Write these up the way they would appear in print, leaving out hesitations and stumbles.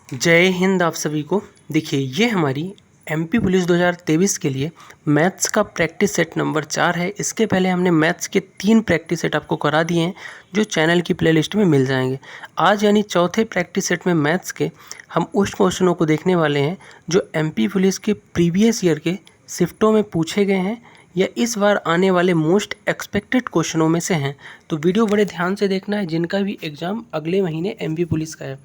जय हिंद आप सभी को। देखिए, ये हमारी एमपी पुलिस 2023 के लिए मैथ्स का प्रैक्टिस सेट नंबर 4 है। इसके पहले हमने मैथ्स के 3 प्रैक्टिस सेट आपको करा दिए हैं जो चैनल की प्लेलिस्ट में मिल जाएंगे। आज यानी चौथे प्रैक्टिस सेट में मैथ्स के हम उस क्वेश्चनों को देखने वाले हैं जो एमपी पुलिस के प्रीवियस ईयर के शिफ्टों में पूछे गए हैं या इस बार आने वाले मोस्ट एक्सपेक्टेड क्वेश्चनों में से हैं। तो वीडियो बड़े ध्यान से देखना है, जिनका भी एग्ज़ाम अगले महीने एमपी पुलिस का है।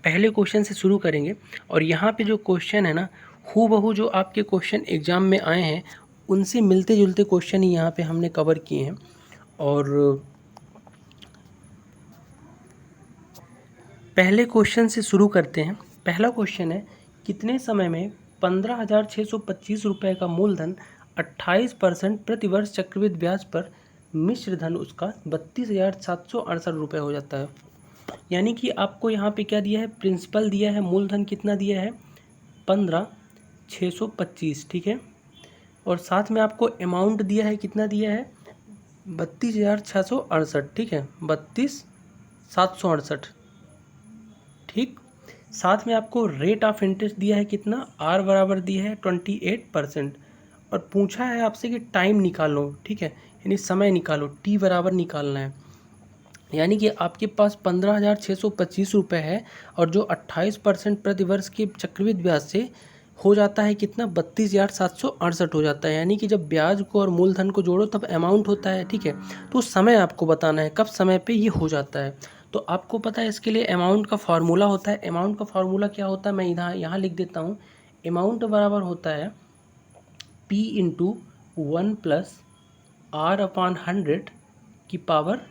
पहले क्वेश्चन से शुरू करेंगे और यहाँ पे जो क्वेश्चन है ना, हूबहू जो आपके क्वेश्चन एग्ज़ाम में आए हैं उनसे मिलते जुलते क्वेश्चन ही यहाँ पे हमने कवर किए हैं। और पहले क्वेश्चन से शुरू करते हैं। पहला क्वेश्चन है, कितने समय में 15,625 रुपये का मूलधन 28% प्रतिवर्ष चक्रवृद्धि ब्याज पर मिश्र धन उसका 32,768 रुपये हो जाता है। यानी कि आपको यहाँ पे क्या दिया है, प्रिंसिपल दिया है, मूलधन कितना दिया है 15,625, ठीक है। और साथ में आपको अमाउंट दिया है, कितना दिया है 32,668, ठीक है, 32,768, ठीक। साथ में आपको रेट ऑफ इंटरेस्ट दिया है कितना, आर बराबर दिया है 28%। और पूछा है आपसे कि टाइम निकालो, ठीक है, यानी समय निकालो, टी बराबर निकालना है। यानी कि आपके पास 15,625 रुपये है और जो 28% प्रतिवर्ष के चक्रवृद्धि ब्याज से हो जाता है कितना, 32,768 हो जाता है। यानी कि जब ब्याज को और मूलधन को जोड़ो तब अमाउंट होता है, ठीक है। तो समय आपको बताना है कब समय पे ये हो जाता है। तो आपको पता है इसके लिए अमाउंट का फार्मूला होता है। अमाउंट का फार्मूला क्या होता है, मैं यहाँ लिख देता हूँ। अमाउंट बराबर होता है P into 1 plus R upon 100 की पावर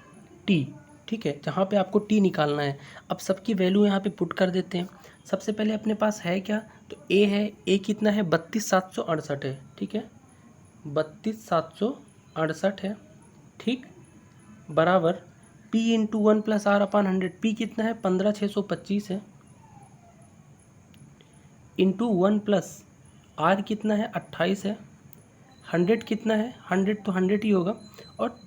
टी, ठीक है, जहाँ पे आपको टी निकालना है। अब सबकी वैल्यू यहाँ पे पुट कर देते हैं। सबसे पहले अपने पास है क्या, तो ए है, ए कितना है 32,768 है, ठीक है, 32,768 है, ठीक, बराबर P into 1 plus R upon 100, P कितना है 15,625 है, इंटू 1 प्लस आर कितना है 28 है, 100 कितना है 100, तो 100 ही होगा, और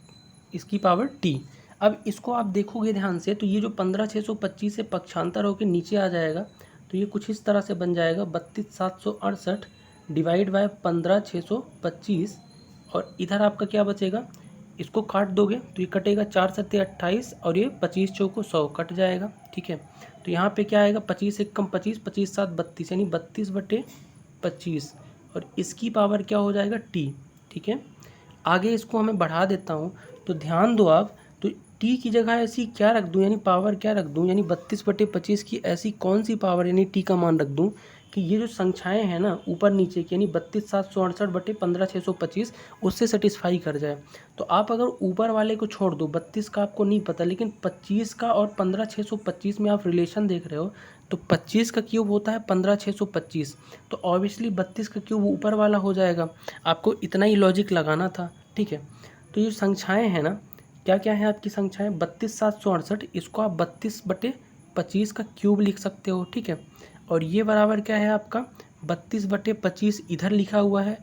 इसकी पावर टी। अब इसको आप देखोगे ध्यान से तो ये जो 15,625 से पक्षांतर होकर नीचे आ जाएगा, तो ये कुछ इस तरह से बन जाएगा 32,768 डिवाइड बाय 15,625, और इधर आपका क्या बचेगा, इसको काट दोगे तो ये कटेगा 4 सत्ते 28 और ये 25 चौको 100 कट जाएगा, ठीक है। तो यहाँ पे क्या आएगा, 25 एक कम 25, 25 7 32, यानी 32/25, और इसकी पावर क्या हो जाएगा टी, ठीक है। आगे इसको हमें बढ़ा देता हूँ, तो ध्यान दो आप, तो टी की जगह ऐसी क्या रख दूँ, यानी पावर क्या रख दूँ, यानी 32/25 की ऐसी कौन सी पावर यानी टी का मान रख दूँ कि ये जो संख्याएं हैं ना ऊपर नीचे की, यानी 32,768/15,625 उससे सेटिस्फाई कर जाए। तो आप अगर ऊपर वाले को छोड़ दो, 32 का आपको नहीं पता, लेकिन 25 का और 15,625 में आप रिलेशन देख रहे हो, तो 25 का क्यूब होता है 15,625, तो ऑब्वियसली 32 का क्यूब ऊपर वाला हो जाएगा। आपको इतना ही लॉजिक लगाना था, ठीक है। तो ये संख्याएं हैं ना, क्या क्या है आपकी संख्याएं, 32,768, इसको आप 32/25 का क्यूब लिख सकते हो, ठीक है। और ये बराबर क्या है आपका 32/25 इधर लिखा हुआ है,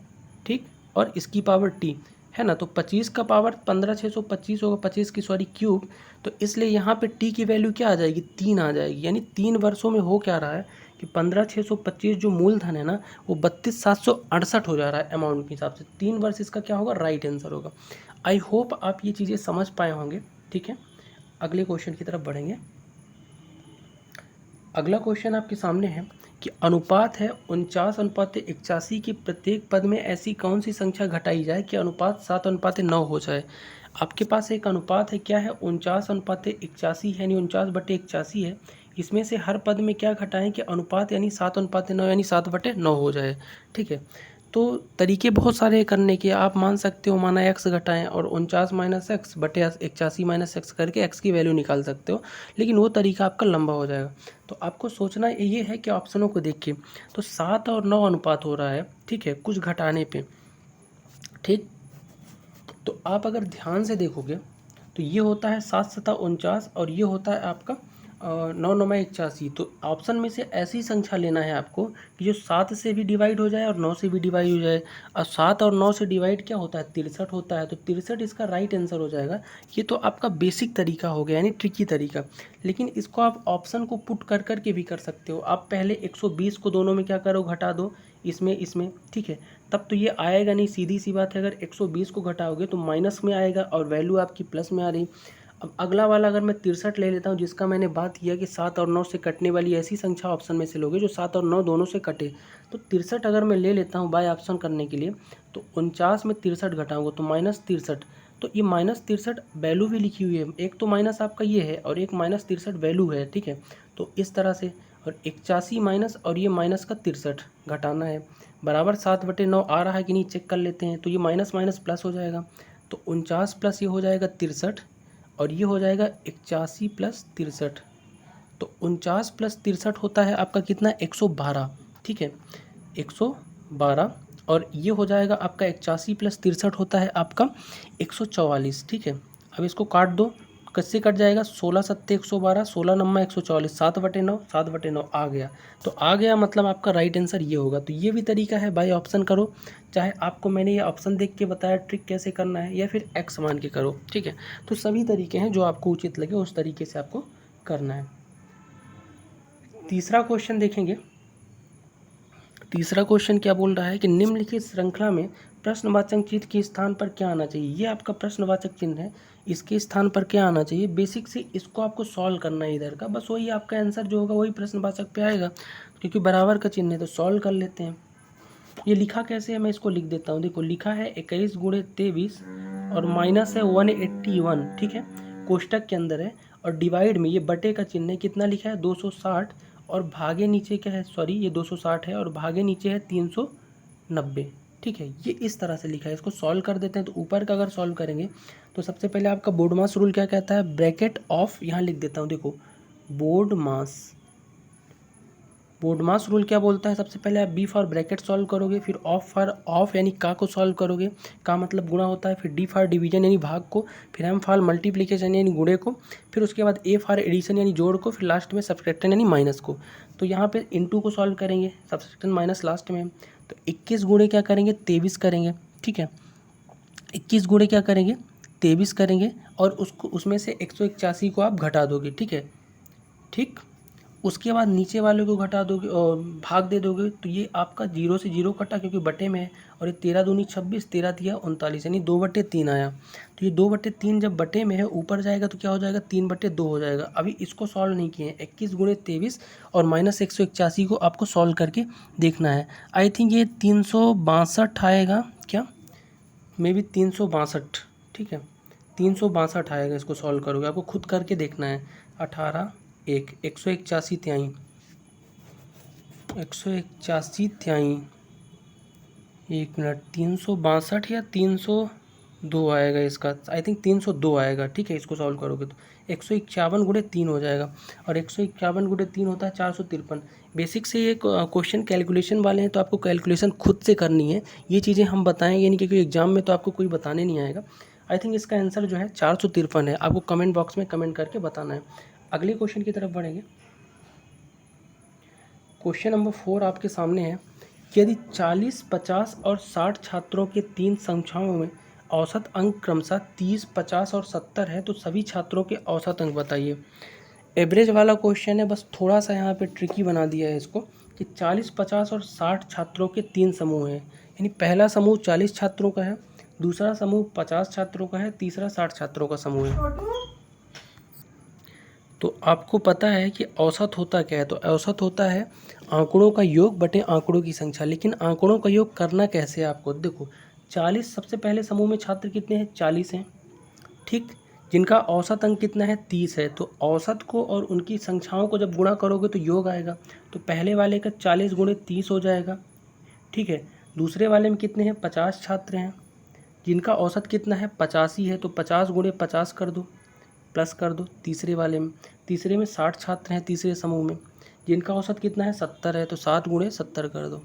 ठीक, और इसकी पावर टी है ना, तो 25 का पावर 15,625 होगा, 25 की सॉरी क्यूब, तो इसलिए यहाँ पे टी की वैल्यू क्या आ जाएगी, 3 आ जाएगी। यानी 3 वर्षों में हो क्या रहा है कि 15,625 जो मूलधन है ना वो 32,768 हो जा रहा है अमाउंट के हिसाब से। 3 वर्ष इसका क्या होगा, राइट आंसर होगा। आई होप आप ये चीज़ें समझ पाए होंगे, ठीक है। अगले क्वेश्चन की तरफ बढ़ेंगे। अगला क्वेश्चन आपके सामने है कि अनुपात है 49:81 की प्रत्येक पद में ऐसी कौन सी संख्या घटाई जाए कि अनुपात 7:9 हो जाए। आपके पास एक अनुपात है, क्या है 49:81 है, यानी 49/81 है। इसमें से हर पद में क्या घटाएं कि अनुपात यानी 7:9 यानी 7/9 हो जाए, ठीक है। तो तरीके बहुत सारे करने के, आप मान सकते हो माना x घटाएं और 49-x/81 करके x की वैल्यू निकाल सकते हो, लेकिन वो तरीका आपका लंबा हो जाएगा। तो आपको सोचना ये है कि ऑप्शनों को देख के, तो 7 और 9 अनुपात हो रहा है, ठीक है, कुछ घटाने पे, ठीक। तो आप अगर ध्यान से देखोगे तो ये होता है 7 × 7 = 49 और ये होता है आपका 9 9 81। तो ऑप्शन में से ऐसी संख्या लेना है आपको कि जो 7 से भी डिवाइड हो जाए और 9 से भी डिवाइड हो जाए। और 7 और 9 से डिवाइड क्या होता है, 63 होता है। तो 63 इसका राइट आंसर हो जाएगा। ये तो आपका बेसिक तरीका हो गया, यानी ट्रिकी तरीका। लेकिन इसको आप ऑप्शन को पुट कर करके भी कर सकते हो। आप पहले 120 को दोनों में क्या करो, घटा दो, इसमें, ठीक है। तब तो ये आएगा नहीं, सीधी सी बात है। अगर 120 को घटाओगे तो माइनस में आएगा और वैल्यू आपकी प्लस में आ रही। अब अगला वाला अगर मैं 63 ले लेता हूँ, जिसका मैंने बात किया कि 7 और 9 से कटने वाली ऐसी संख्या ऑप्शन में से लोगे जो 7 और 9 दोनों से कटे। तो 63 अगर मैं ले लेता हूँ बाय ऑप्शन करने के लिए, तो 49 में 63 घटाऊंगा तो -63। तो ये -63 वैल्यू भी लिखी हुई है। एक तो माइनस आपका ये है और एक -63 वैल्यू है, ठीक है। तो इस तरह से, और 81 माइनस और ये माइनस का 63 घटाना है, बराबर 7/9 आ रहा है कि नहीं चेक कर लेते हैं। तो ये माइनस माइनस प्लस हो जाएगा। तो 49 प्लस ये हो जाएगा 63 और ये हो जाएगा 81 प्लस 63। तो 49 प्लस 63 होता है आपका कितना, 112, ठीक है, 112। और ये हो जाएगा आपका 81 प्लस 63 होता है आपका 144, ठीक है। अब इसको काट दो, किससे कट जाएगा, 16 सत्ते 112, 16 नम्मा 144, 7/9, 7/9 आ गया। तो आ गया मतलब आपका राइट आंसर ये होगा। तो ये भी तरीका है भाई ऑप्शन करो, चाहे आपको मैंने ये ऑप्शन देख के बताया ट्रिक कैसे करना है, या फिर एक्स मान के करो, ठीक है। तो सभी तरीके हैं, जो आपको उचित लगे उस तरीके से आपको करना है। तीसरा क्वेश्चन देखेंगे। तीसरा क्वेश्चन क्या बोल रहा है कि निम्नलिखित श्रृंखला में प्रश्नवाचक चिन्ह के स्थान पर क्या आना चाहिए। ये आपका प्रश्नवाचक चिन्ह है, इसके स्थान पर क्या आना चाहिए। बेसिक से इसको आपको सॉल्व करना है इधर का, बस वही आपका आंसर जो होगा वही प्रश्नवाचक पे आएगा, क्योंकि बराबर का चिन्ह है। तो सॉल्व कर लेते हैं। ये लिखा कैसे है, मैं इसको लिख देता हूँ। देखो लिखा है 21 × 23 और माइनस है 181, ठीक है, कोष्टक के अंदर है। और डिवाइड में ये बटे का चिन्ह है, कितना लिखा है 260, और भागे नीचे क्या है, सॉरी ये 260 है और भागे नीचे है 390, ठीक है। ये इस तरह से लिखा है। इसको सॉल्व कर देते हैं। तो ऊपर का अगर सॉल्व करेंगे तो सबसे पहले आपका बोर्ड मास रूल क्या कहता है, ब्रैकेट ऑफ, यहाँ लिख देता हूँ, देखो बोर्ड मास रूल क्या बोलता है, सबसे पहले आप बी फॉर ब्रैकेट सॉल्व करोगे, फिर ऑफ फॉर ऑफ यानी का को सॉल्व करोगे, का मतलब गुणा होता है, फिर डी फॉर डिवीजन यानी भाग को, फिर एम फॉर मल्टीप्लिकेशन यानी गुणे को, फिर उसके बाद ए फॉर एडिशन यानी जोड़ को, फिर लास्ट में सब्सट्रैक्शन यानी माइनस को। तो यहाँ पे इनटू को सॉल्व करेंगे, सब्सट्रैक्शन माइनस लास्ट में। तो 21 गुणे क्या करेंगे, 23 करेंगे, ठीक है। 21 गुणे क्या करेंगे, 23 करेंगे, और उसको उसमें से 181 को आप घटा दोगे, ठीक है, ठीक। उसके बाद नीचे वाले को घटा दोगे और भाग दे दोगे। तो ये आपका 0 से 0 कटा क्योंकि बटे में है, और ये 13 दूनी 26, 13 दिया 39, यानी 2/3 आया। तो ये 2/3 जब बटे में है ऊपर जाएगा तो क्या हो जाएगा, 3/2 हो जाएगा। अभी इसको सॉल्व नहीं किए हैं, 21 × 23 और माइनस 181 को आपको सॉल्व करके देखना है। आई थिंक ये 362 आएगा क्या, मे बी 362, ठीक है, 362 आएगा। इसको सॉल्व करोगे, आपको खुद करके देखना है। 18 1 181 त्याई, 181 त्याई, 1 मिनट, 362 या 302 आएगा इसका, आई थिंक 302 आएगा, ठीक है। इसको सॉल्व करोगे तो 151 × 3 हो जाएगा, और 151 × 3 होता है 453। बेसिक से ये क्वेश्चन कैलकुलेशन वाले हैं, तो आपको कैलकुलेशन खुद से करनी है। ये चीज़ें हम बताएंगे नहीं, क्योंकि एग्जाम में तो आपको कोई बताने नहीं आएगा। आई थिंक इसका आंसर जो है 453 है। आपको कमेंट बॉक्स में कमेंट करके बताना है। अगले क्वेश्चन की तरफ बढ़ेंगे। क्वेश्चन नंबर 4 आपके सामने है। यदि 40, 50 और 60 छात्रों के 3 संख्याओं में औसत अंक क्रमशः 30, 50 और 70 है, तो सभी छात्रों के औसत अंक बताइए। एवरेज वाला क्वेश्चन है, बस थोड़ा सा यहाँ पे ट्रिकी बना दिया है इसको, कि 40, 50 और 60 छात्रों के 3 समूह हैं। यानी पहला समूह 40 छात्रों का है, दूसरा समूह 50 छात्रों का है, तीसरा 60 छात्रों का समूह है। तो आपको पता है कि औसत होता क्या है, तो औसत होता है आंकड़ों का योग बटे आंकड़ों की संख्या। लेकिन आंकड़ों का योग करना कैसे है आपको, देखो 40 सबसे पहले समूह में छात्र कितने हैं, 40 हैं, ठीक, जिनका औसत अंक कितना है, 30 है। तो औसत को और उनकी संख्याओं को जब गुणा करोगे तो योग आएगा। तो पहले वाले का 40 × 30 हो जाएगा, ठीक है। दूसरे वाले में कितने हैं, 50 छात्र हैं, जिनका औसत कितना है, 85 है। तो 50 × 50 कर दो, प्लस कर दो। तीसरे में 60 छात्र हैं, तीसरे समूह में, जिनका औसत कितना है, 70 है। तो 7 × 70 कर दो,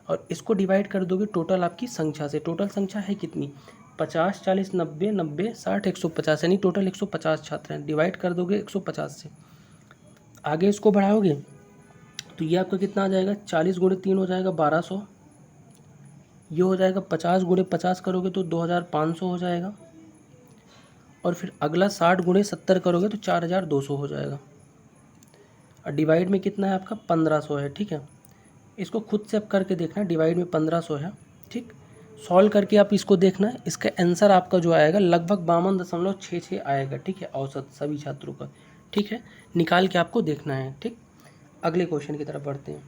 और इसको डिवाइड कर दोगे टोटल आपकी संख्या से। टोटल संख्या है कितनी, 50 40 90 90 60 150, यानी टोटल 150 छात्र हैं। डिवाइड कर दोगे 150 से, आगे इसको बढ़ाओगे तो ये आपका कितना आ जाएगा, 40 गुणे 3 हो जाएगा 1200, ये हो जाएगा 50 गुणे 50 करोगे तो 2500 हो जाएगा, और फिर अगला 60 गुणे 70 करोगे तो 4200 हो जाएगा, और डिवाइड में कितना है आपका 1500 है। ठीक है, इसको खुद से अब करके देखना, डिवाइड में 1500 है। ठीक, सॉल्व करके आप इसको देखना, इसका आंसर आपका जो आएगा लगभग 52.66 आएगा। ठीक है, औसत सभी छात्रों का। ठीक है, निकाल के आपको देखना है। ठीक, अगले क्वेश्चन की तरफ बढ़ते हैं।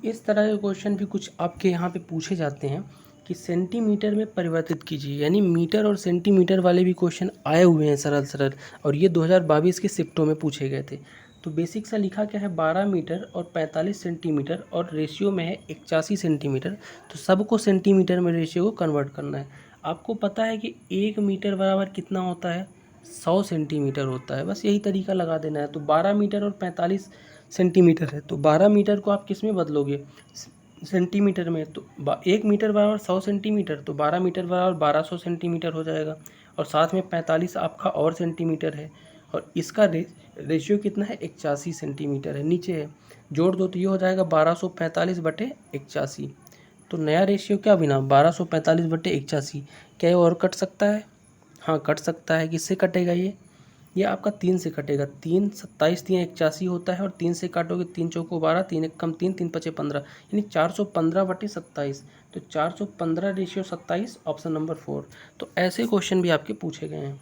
इस तरह के क्वेश्चन भी कुछ आपके यहाँ पे पूछे जाते हैं कि सेंटीमीटर में परिवर्तित कीजिए, यानी मीटर और सेंटीमीटर वाले भी क्वेश्चन आए हुए हैं सरल सरल, और ये 2022 के शिफ्टों में पूछे गए थे। तो बेसिक सा लिखा क्या है, 12 मीटर और 45 सेंटीमीटर, और रेशियो में है 81 सेंटीमीटर। तो सबको सेंटीमीटर में रेशियो को कन्वर्ट करना है। आपको पता है कि 1 मीटर बराबर कितना होता है, 100 सेंटीमीटर होता है। बस यही तरीका लगा देना है। तो 12 मीटर और 45 सेंटीमीटर है, तो 12 मीटर को आप किस में बदलोगे, सेंटीमीटर में। तो 1 मीटर बराबर 100 सेंटीमीटर, तो 12 मीटर बराबर 1200 सेंटीमीटर हो जाएगा, और साथ में 45 आपका और सेंटीमीटर है, और इसका रेशियो कितना है, 81 सेंटीमीटर है, नीचे है। जोड़ दो तो ये हो जाएगा 1245/81। तो नया रेशियो क्या बिना, 1245/81। क्या ये और कट सकता है, हाँ कट सकता है। किससे कटेगा ये आपका 3 से कटेगा। 3 27 3 81 होता है, और 3 से काटोगे, 3 चौको 12, 3 एक कम 3, 3 पचे 15, यानी 415/27। तो 415 रेशियो 27, ऑप्शन नंबर 4। तो ऐसे क्वेश्चन भी आपके पूछे गए हैं।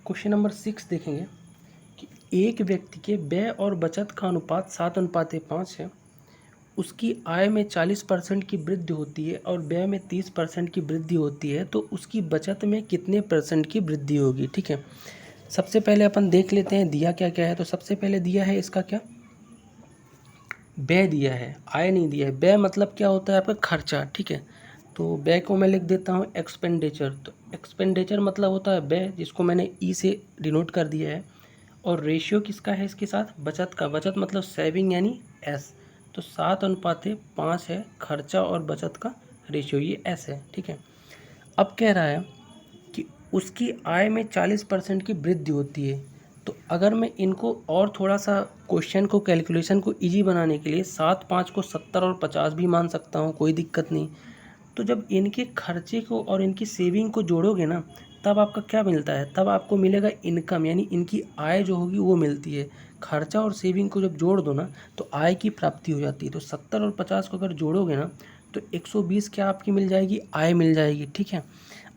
क्वेश्चन नंबर 6 देखेंगे कि एक व्यक्ति के व्यय और बचत का अनुपात 7:5 है। उसकी आय में 40% की वृद्धि होती है और व्यय में 30% की वृद्धि होती है, तो उसकी बचत में कितने % की वृद्धि होगी। ठीक है, सबसे पहले अपन देख लेते हैं दिया क्या क्या है। तो सबसे पहले दिया है इसका क्या, व्यय दिया है, आय नहीं दिया है। व्यय मतलब क्या होता है आपका खर्चा। ठीक है, तो व्यय को मैं लिख देता हूँ एक्सपेंडिचर। तो एक्सपेंडिचर मतलब होता है व्यय, जिसको मैंने ई से डिनोट कर दिया है। और रेशियो किसका है इसके साथ, बचत का। बचत मतलब सेविंग यानी एस। तो 7:5 है खर्चा और बचत का रेशियो, ये एस है। ठीक है, अब कह रहा है कि उसकी आय में 40% की वृद्धि होती है। तो अगर मैं इनको और थोड़ा सा क्वेश्चन को, कैलकुलेशन को इजी बनाने के लिए 7 5 को 70 और 50 भी मान सकता हूँ, कोई दिक्कत नहीं। तो जब इनके खर्चे को और इनकी सेविंग को जोड़ोगे ना, तब आपका क्या मिलता है, तब आपको मिलेगा इनकम, यानी इनकी आय जो होगी वो मिलती है। खर्चा और सेविंग को जब जोड़ दो ना, तो आय की प्राप्ति हो जाती है। तो 70 और 50 को अगर जोड़ोगे ना, तो 120 क्या आपकी मिल जाएगी, आय मिल जाएगी। ठीक है,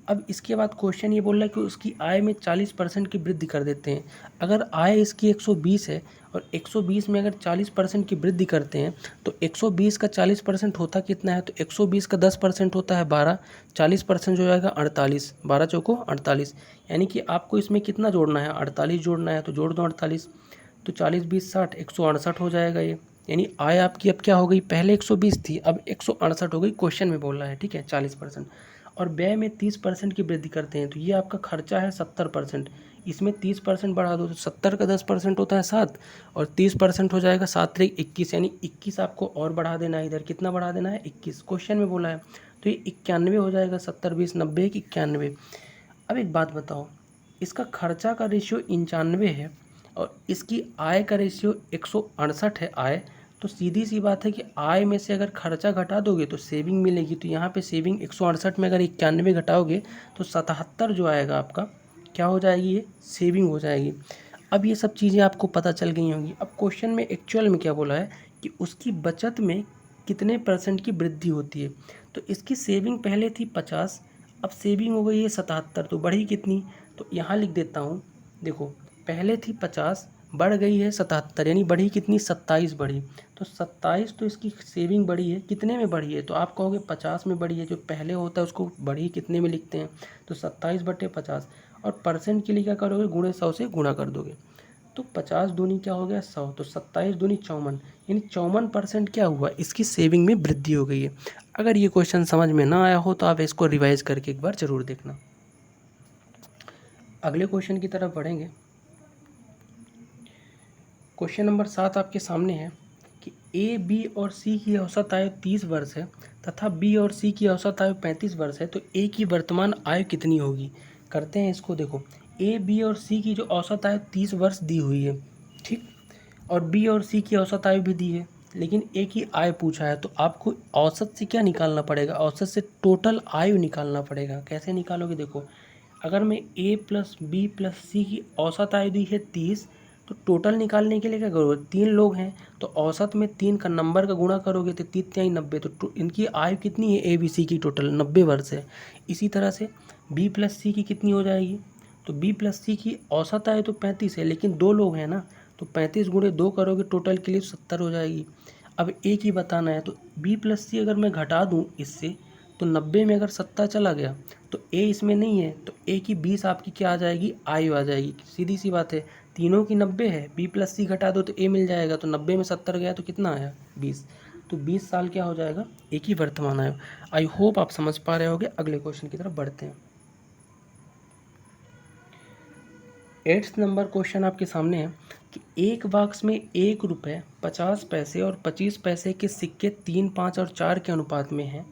अब इसके बाद क्वेश्चन ये बोल रहा है कि उसकी आय में 40% की वृद्धि कर देते हैं। अगर आय इसकी 120 है, और 120 में अगर 40% की वृद्धि करते हैं, तो 120 का 40% होता कितना है, तो 120 का 10% होता है 12, 40% हो जाएगा 48, 12 चौको 48, यानी कि आपको इसमें कितना जोड़ना है, 48 जोड़ना है। तो जोड़ दो 48, तो 40 20 60, 168 हो जाएगा ये। यानी आय आपकी अब क्या हो गई, पहले 120 थी, अब 168 हो गई, क्वेश्चन में बोल रहा है। ठीक है, 40%। और व्यय में 30% की वृद्धि करते हैं, तो ये आपका खर्चा है 70%, इसमें 30% बढ़ा दो, तो 70 का 10% होता है 7, और 30% हो जाएगा 7 3 21, यानी 21 आपको और बढ़ा देना है। इधर कितना बढ़ा देना है, 21, क्वेश्चन में बोला है। तो ये 91 हो जाएगा, 70 20 90 91। अब एक बात बताओ, इसका खर्चा का रेशियो 95 है, और इसकी आय का रेशियो 168 है आय। तो सीधी सी बात है कि आय में से अगर खर्चा घटा दोगे तो सेविंग मिलेगी। तो यहाँ पे सेविंग 168 में अगर 91 घटाओगे तो 77 जो आएगा आपका, क्या हो जाएगी, ये सेविंग हो जाएगी। अब ये सब चीज़ें आपको पता चल गई होंगी। अब क्वेश्चन में एक्चुअल में क्या बोला है कि उसकी बचत में कितने % की वृद्धि होती है। तो इसकी सेविंग पहले थी 50, अब सेविंग हो गई है 77, तो बढ़ी कितनी, तो यहाँ लिख देता हूँ। देखो, पहले थी 50, बढ़ गई है 77, यानी बढ़ी कितनी, 27 बढ़ी। तो 27, तो इसकी सेविंग बढ़ी है, कितने में बढ़ी है, तो आप कहोगे 50 में बढ़ी है। जो पहले होता है उसको बढ़ी कितने में लिखते हैं, तो 27/50, और परसेंट के लिए क्या करोगे, गुणे 100 से गुणा कर दोगे। तो 50 दूनी क्या हो गया 100, तो 27 दूनी 54, यानी 54% क्या हुआ, इसकी सेविंग में वृद्धि हो गई है। अगर ये क्वेश्चन समझ में ना आया हो तो आप इसको रिवाइज करके एक बार ज़रूर देखना। अगले क्वेश्चन की तरफ बढ़ेंगे। क्वेश्चन नंबर 7 आपके सामने है कि ए, बी और सी की औसत आयु 30 वर्ष है तथा बी और सी की औसत आयु 35 वर्ष है, तो ए की वर्तमान आयु कितनी होगी। करते हैं इसको। देखो, ए, बी और सी की जो औसत आयु 30 वर्ष दी हुई है, ठीक, और बी और सी की औसत आयु भी दी है, लेकिन ए की आयु पूछा है, तो आपको औसत से क्या निकालना पड़ेगा, औसत से टोटल आयु निकालना पड़ेगा। कैसे निकालोगे, देखो, अगर मैं ए प्लस बी प्लस सी की औसत आयु दी है 30, तो टोटल निकालने के लिए क्या करोगे, 3 लोग हैं तो औसत में 3 का नंबर का गुणा करोगे तो 3 3 90, तो इनकी आयु कितनी है, ए बी सी की टोटल 90 वर्ष है। इसी तरह से बी प्लस सी की कितनी हो जाएगी, तो बी प्लस सी की औसत आयु तो 35 है, लेकिन 2 लोग हैं ना, तो 35 गुणे 2 करोगे टोटल के लिए 70 हो जाएगी। अब ए की बताना है, तो बी प्लस सी अगर मैं घटा दूँ इससे, तो 90 में अगर 70 चला गया तो ए इसमें नहीं है, तो ए की 20 आपकी क्या आ जाएगी, आयु आ जाएगी। सीधी सी बात है, तीनों की 90 है, बी प्लस सी घटा दो तो ए मिल जाएगा, तो 90 में 70 गया तो कितना आया, 20। तो 20 साल क्या हो जाएगा, ए की वर्तमान आयु। आई होप आप समझ पा रहे होगे। अगले क्वेश्चन की तरफ बढ़ते हैं। 8th नंबर क्वेश्चन आपके सामने है कि एक बॉक्स में 1 रुपये 50 पैसे और 25 पैसे के सिक्के 3, 5 और 4 के अनुपात में हैं।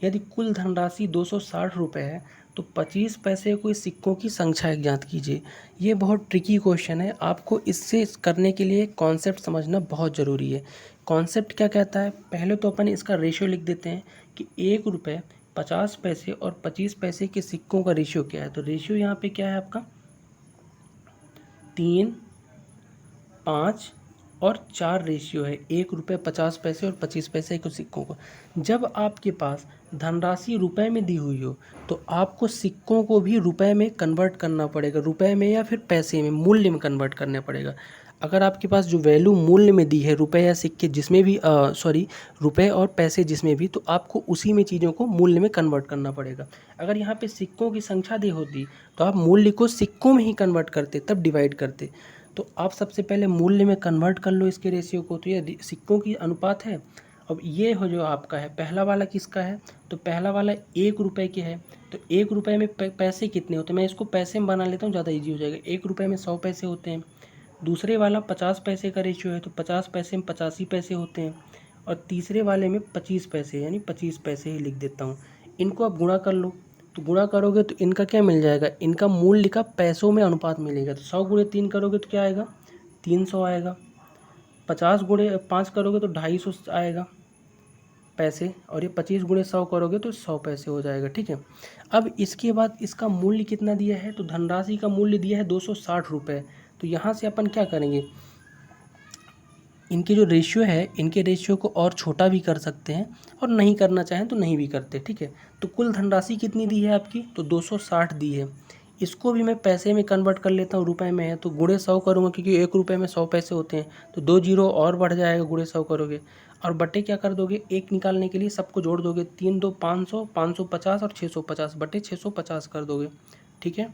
यदि कुल धनराशि 260 रुपये है तो 25 पैसे को इस सिक्कों की संख्या ज्ञात कीजिए। ये बहुत ट्रिकी क्वेश्चन है, आपको इससे करने के लिए कॉन्सेप्ट समझना बहुत ज़रूरी है। कॉन्सेप्ट क्या कहता है, पहले तो अपन इसका रेशियो लिख देते हैं कि 1 रुपये 50 पैसे और 25 पैसे के सिक्कों का रेशियो क्या है। तो रेशियो यहाँ पे क्या है आपका, 3, 5 और 4 रेशियो है, 1 रुपये 50 पैसे और 25 पैसे के सिक्कों को। जब आपके पास धनराशि रुपए में दी हुई हो तो आपको सिक्कों को भी रुपए में कन्वर्ट करना पड़ेगा, रुपए में या फिर पैसे में, मूल्य में कन्वर्ट करना पड़ेगा। अगर आपके पास जो वैल्यू मूल्य में दी है, रुपए या सिक्के जिसमें भी, रुपए और पैसे जिसमें भी, तो आपको उसी में चीज़ों को मूल्य में कन्वर्ट करना पड़ेगा। अगर यहाँ पे सिक्कों की संख्या दी होती तो आप मूल्य को सिक्कों में ही कन्वर्ट करते, तब डिवाइड करते। तो आप सबसे पहले मूल्य में कन्वर्ट कर लो इसके रेशियो को, तो ये सिक्कों की अनुपात है। अब ये हो जो आपका है, पहला वाला किसका है, तो पहला वाला 1 रुपये के है, तो 1 रुपये में पैसे कितने होते हैं, मैं इसको पैसे में बना लेता हूँ, ज़्यादा इजी हो जाएगा। 1 रुपये में 100 पैसे होते हैं। दूसरे वाला 50 पैसे का रेशियो है, तो 50 पैसे में 85 पैसे होते हैं। और तीसरे वाले में 25 पैसे, यानी 25 पैसे ही लिख देता हूँ। इनको आप गुणा कर लो, तो गुणा करोगे तो इनका क्या मिल जाएगा, इनका मूल्य का पैसों में अनुपात मिलेगा। तो 100 गुणे 3 करोगे तो क्या आएगा, 300 आएगा। 50 गुणे 5 करोगे तो 250 आएगा पैसे, और ये 25 गुणे 100 करोगे तो 100 पैसे हो जाएगा। ठीक है, अब इसके बाद इसका मूल्य कितना दिया है, तो धनराशि का मूल्य दिया है 260 रुपये। तो यहाँ से अपन क्या करेंगे, इनके जो रेशियो है, इनके रेशियो को और छोटा भी कर सकते हैं, और नहीं करना चाहें तो नहीं भी करते। ठीक है, तो कुल धनराशि कितनी दी है आपकी, तो 260 दी है। इसको भी मैं पैसे में कन्वर्ट कर लेता हूँ, रुपए में है तो गुणे 100 करूँगा, क्योंकि 1 रुपये में 100 पैसे होते हैं, तो 2 जीरो और बढ़ जाएगा, गुणे 100 करोगे। और बटे क्या कर दोगे, 1 निकालने के लिए सबको जोड़ दोगे, 3 2 500, 550 और 650, बटे 650 कर दोगे। ठीक है,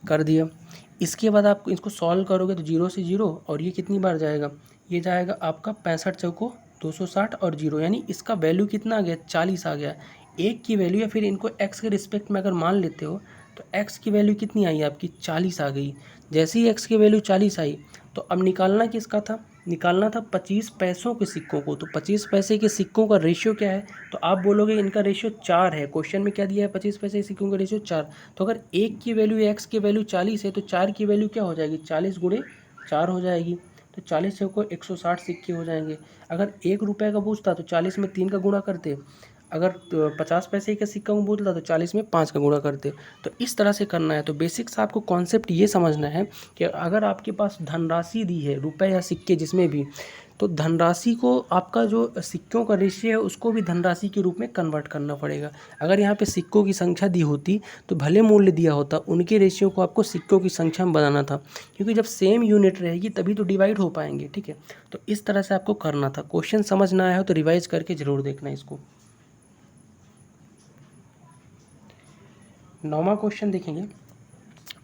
कर दिया। इसके बाद आप इसको सॉल्व करोगे तो 0 से 0, और ये कितनी बार जाएगा, ये जाएगा आपका 65 चौको 260 और 0, यानी इसका वैल्यू कितना आ गया, 40 आ गया। 1 की वैल्यू, या फिर इनको x के रिस्पेक्ट में अगर मान लेते हो तो x की वैल्यू कितनी आई आपकी, 40 आ गई। जैसे ही x की वैल्यू 40 आई, तो अब निकालना किसका था, निकालना था 25 पैसों के सिक्कों को। तो 25 पैसे के सिक्कों का रेशियो क्या है, तो आप बोलोगे इनका रेशियो 4 है। क्वेश्चन में क्या दिया है, 25 पैसे के सिक्कों का रेशियो 4। तो अगर 1 की वैल्यू, x की वैल्यू 40 है, तो 4 की वैल्यू क्या हो जाएगी, 40 गुणे 4 हो जाएगी। तो 40 से को 160 सिक्के हो जाएंगे। अगर 1 रुपये का पूछता तो 40 में 3 का गुणा करते, अगर 50 पैसे का सिक्का में पूछता तो 40 में 5 का गुणा करते। तो इस तरह से करना है। तो बेसिक्स आपको कॉन्सेप्ट ये समझना है कि अगर आपके पास धनराशि दी है, रुपए या सिक्के जिसमें भी, तो धनराशि को, आपका जो सिक्कों का रेशियो है उसको भी धनराशि के रूप में कन्वर्ट करना पड़ेगा। अगर यहाँ पे सिक्कों की संख्या दी होती तो भले मूल्य दिया होता, उनके रेशियो को आपको सिक्कों की संख्या में बनाना था, क्योंकि जब सेम यूनिट रहेगी तभी तो डिवाइड हो पाएंगे। ठीक है, तो इस तरह से आपको करना था। क्वेश्चन समझ ना आया हो तो रिवाइज करके ज़रूर देखना इसको। 9वां क्वेश्चन देखेंगे।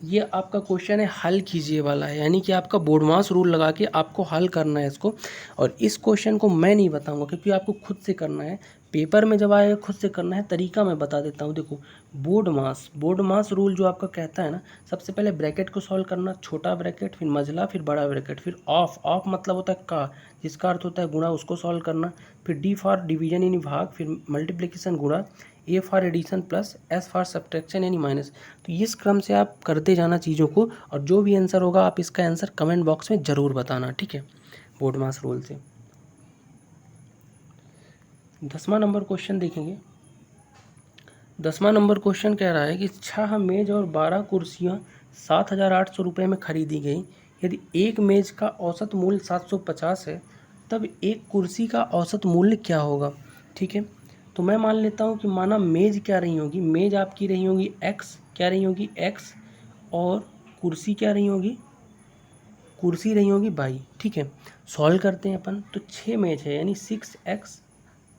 ये आपका क्वेश्चन है हल कीजिए वाला है, यानी कि आपका बोर्डमास रूल लगा के आपको हल करना है इसको। और इस क्वेश्चन को मैं नहीं बताऊंगा, क्योंकि आपको खुद से करना है। पेपर में जब आएगा खुद से करना है, तरीका मैं बता देता हूँ। देखो बोर्ड मास रूल जो आपका कहता है ना, सबसे पहले ब्रैकेट को सॉल्व करना, छोटा ब्रैकेट फिर मझला फिर बड़ा ब्रैकेट फिर ऑफ मतलब होता है का, जिसका अर्थ होता है गुणा, उसको सॉल्व करना, फिर डी फॉर डिवीजन यानी भाग, फिर मल्टीप्लिकेशन गुणा, A for addition plus, S for subtraction यानी माइनस। तो इस क्रम से आप करते जाना चीज़ों को, और जो भी आंसर होगा आप इसका आंसर कमेंट बॉक्स में ज़रूर बताना, ठीक है, बोर्ड मास रूल से। 10वां नंबर क्वेश्चन देखेंगे। 10वां नंबर क्वेश्चन कह रहा है कि 6 मेज और 12 कुर्सियाँ 7,800 रुपये में खरीदी गई। यदि एक मेज का औसत मूल्य 750 है, तब एक कुर्सी का औसत मूल्य क्या होगा, ठीक है। तो मैं मान लेता हूँ कि माना मेज क्या रही होगी, मेज आपकी रही होगी एक्स, क्या रही होगी एक्स, और कुर्सी क्या रही होगी, कुर्सी रही होगी बाई, ठीक है। सॉल्व करते हैं अपन, तो 6 मेज है यानी 6x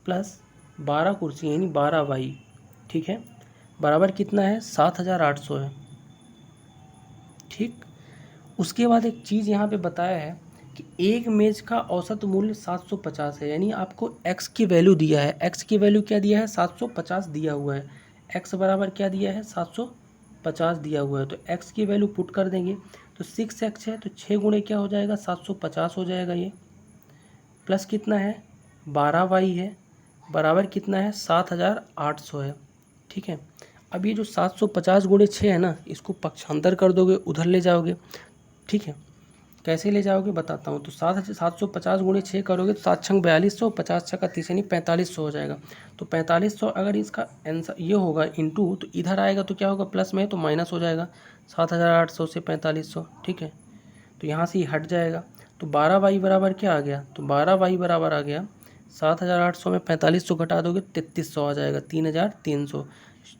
प्लस 12 कुर्सी यानी 12y, ठीक है, बराबर कितना है 7,800 है, ठीक। उसके बाद एक चीज़ यहाँ पे बताया है कि एक मेज का औसत मूल्य 750 है, यानी आपको x की वैल्यू दिया है, x की वैल्यू क्या दिया है 750 दिया हुआ है, x बराबर क्या दिया है 750 दिया हुआ है, तो x की वैल्यू पुट कर देंगे, तो 6x है तो 6 गुणे क्या हो जाएगा 750 हो जाएगा ये, प्लस कितना है 12y है, बराबर कितना है 7,800 है, ठीक है। अब ये जो 750 गुणे 6 है ना, इसको पक्षांतर कर दोगे, उधर ले जाओगे, ठीक है। कैसे ले जाओगे बताता हूँ। तो 750 गुणे 6 करोगे तो 7 छंग 4200, 50 छक्का 30 यानी 4500 हो जाएगा। तो 4500 अगर इसका आंसर ये होगा इंटू, तो इधर आएगा तो क्या होगा प्लस में, तो माइनस हो जाएगा 7,800 से 4500, ठीक है। तो यहाँ से ही हट जाएगा, तो 12y बराबर क्या आ गया, तो 12y बराबर आ गया 7,800 में 4500 घटा दोगे 3300 आ जाएगा, 3,300।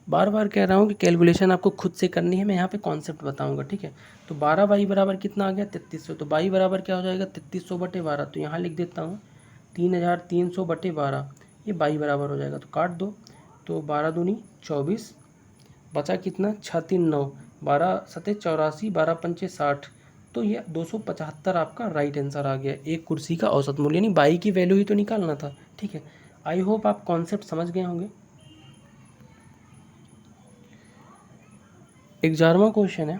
बार बार कह रहा हूँ कि कैलकुलेशन आपको खुद से करनी है, मैं यहाँ पे कॉन्सेप्ट बताऊँगा, ठीक है। तो 12y बराबर कितना आ गया 3300, तो y बराबर क्या हो जाएगा 3300 बटे 12, तो यहाँ लिख देता हूँ 3,300 बटे 12, ये y बराबर हो जाएगा, तो काट दो, तो 12 दूनी 24, बचा कितना 6 3 9, 12 सते 84, 12 पंचे 60, तो ये 275 आपका राइट आंसर आ गया, एक कुर्सी का औसत मूल्य, यानी बाई की वैल्यू ही तो निकालना था, ठीक है। आई होप आप कॉन्सेप्ट समझ गए होंगे। 11वां क्वेश्चन है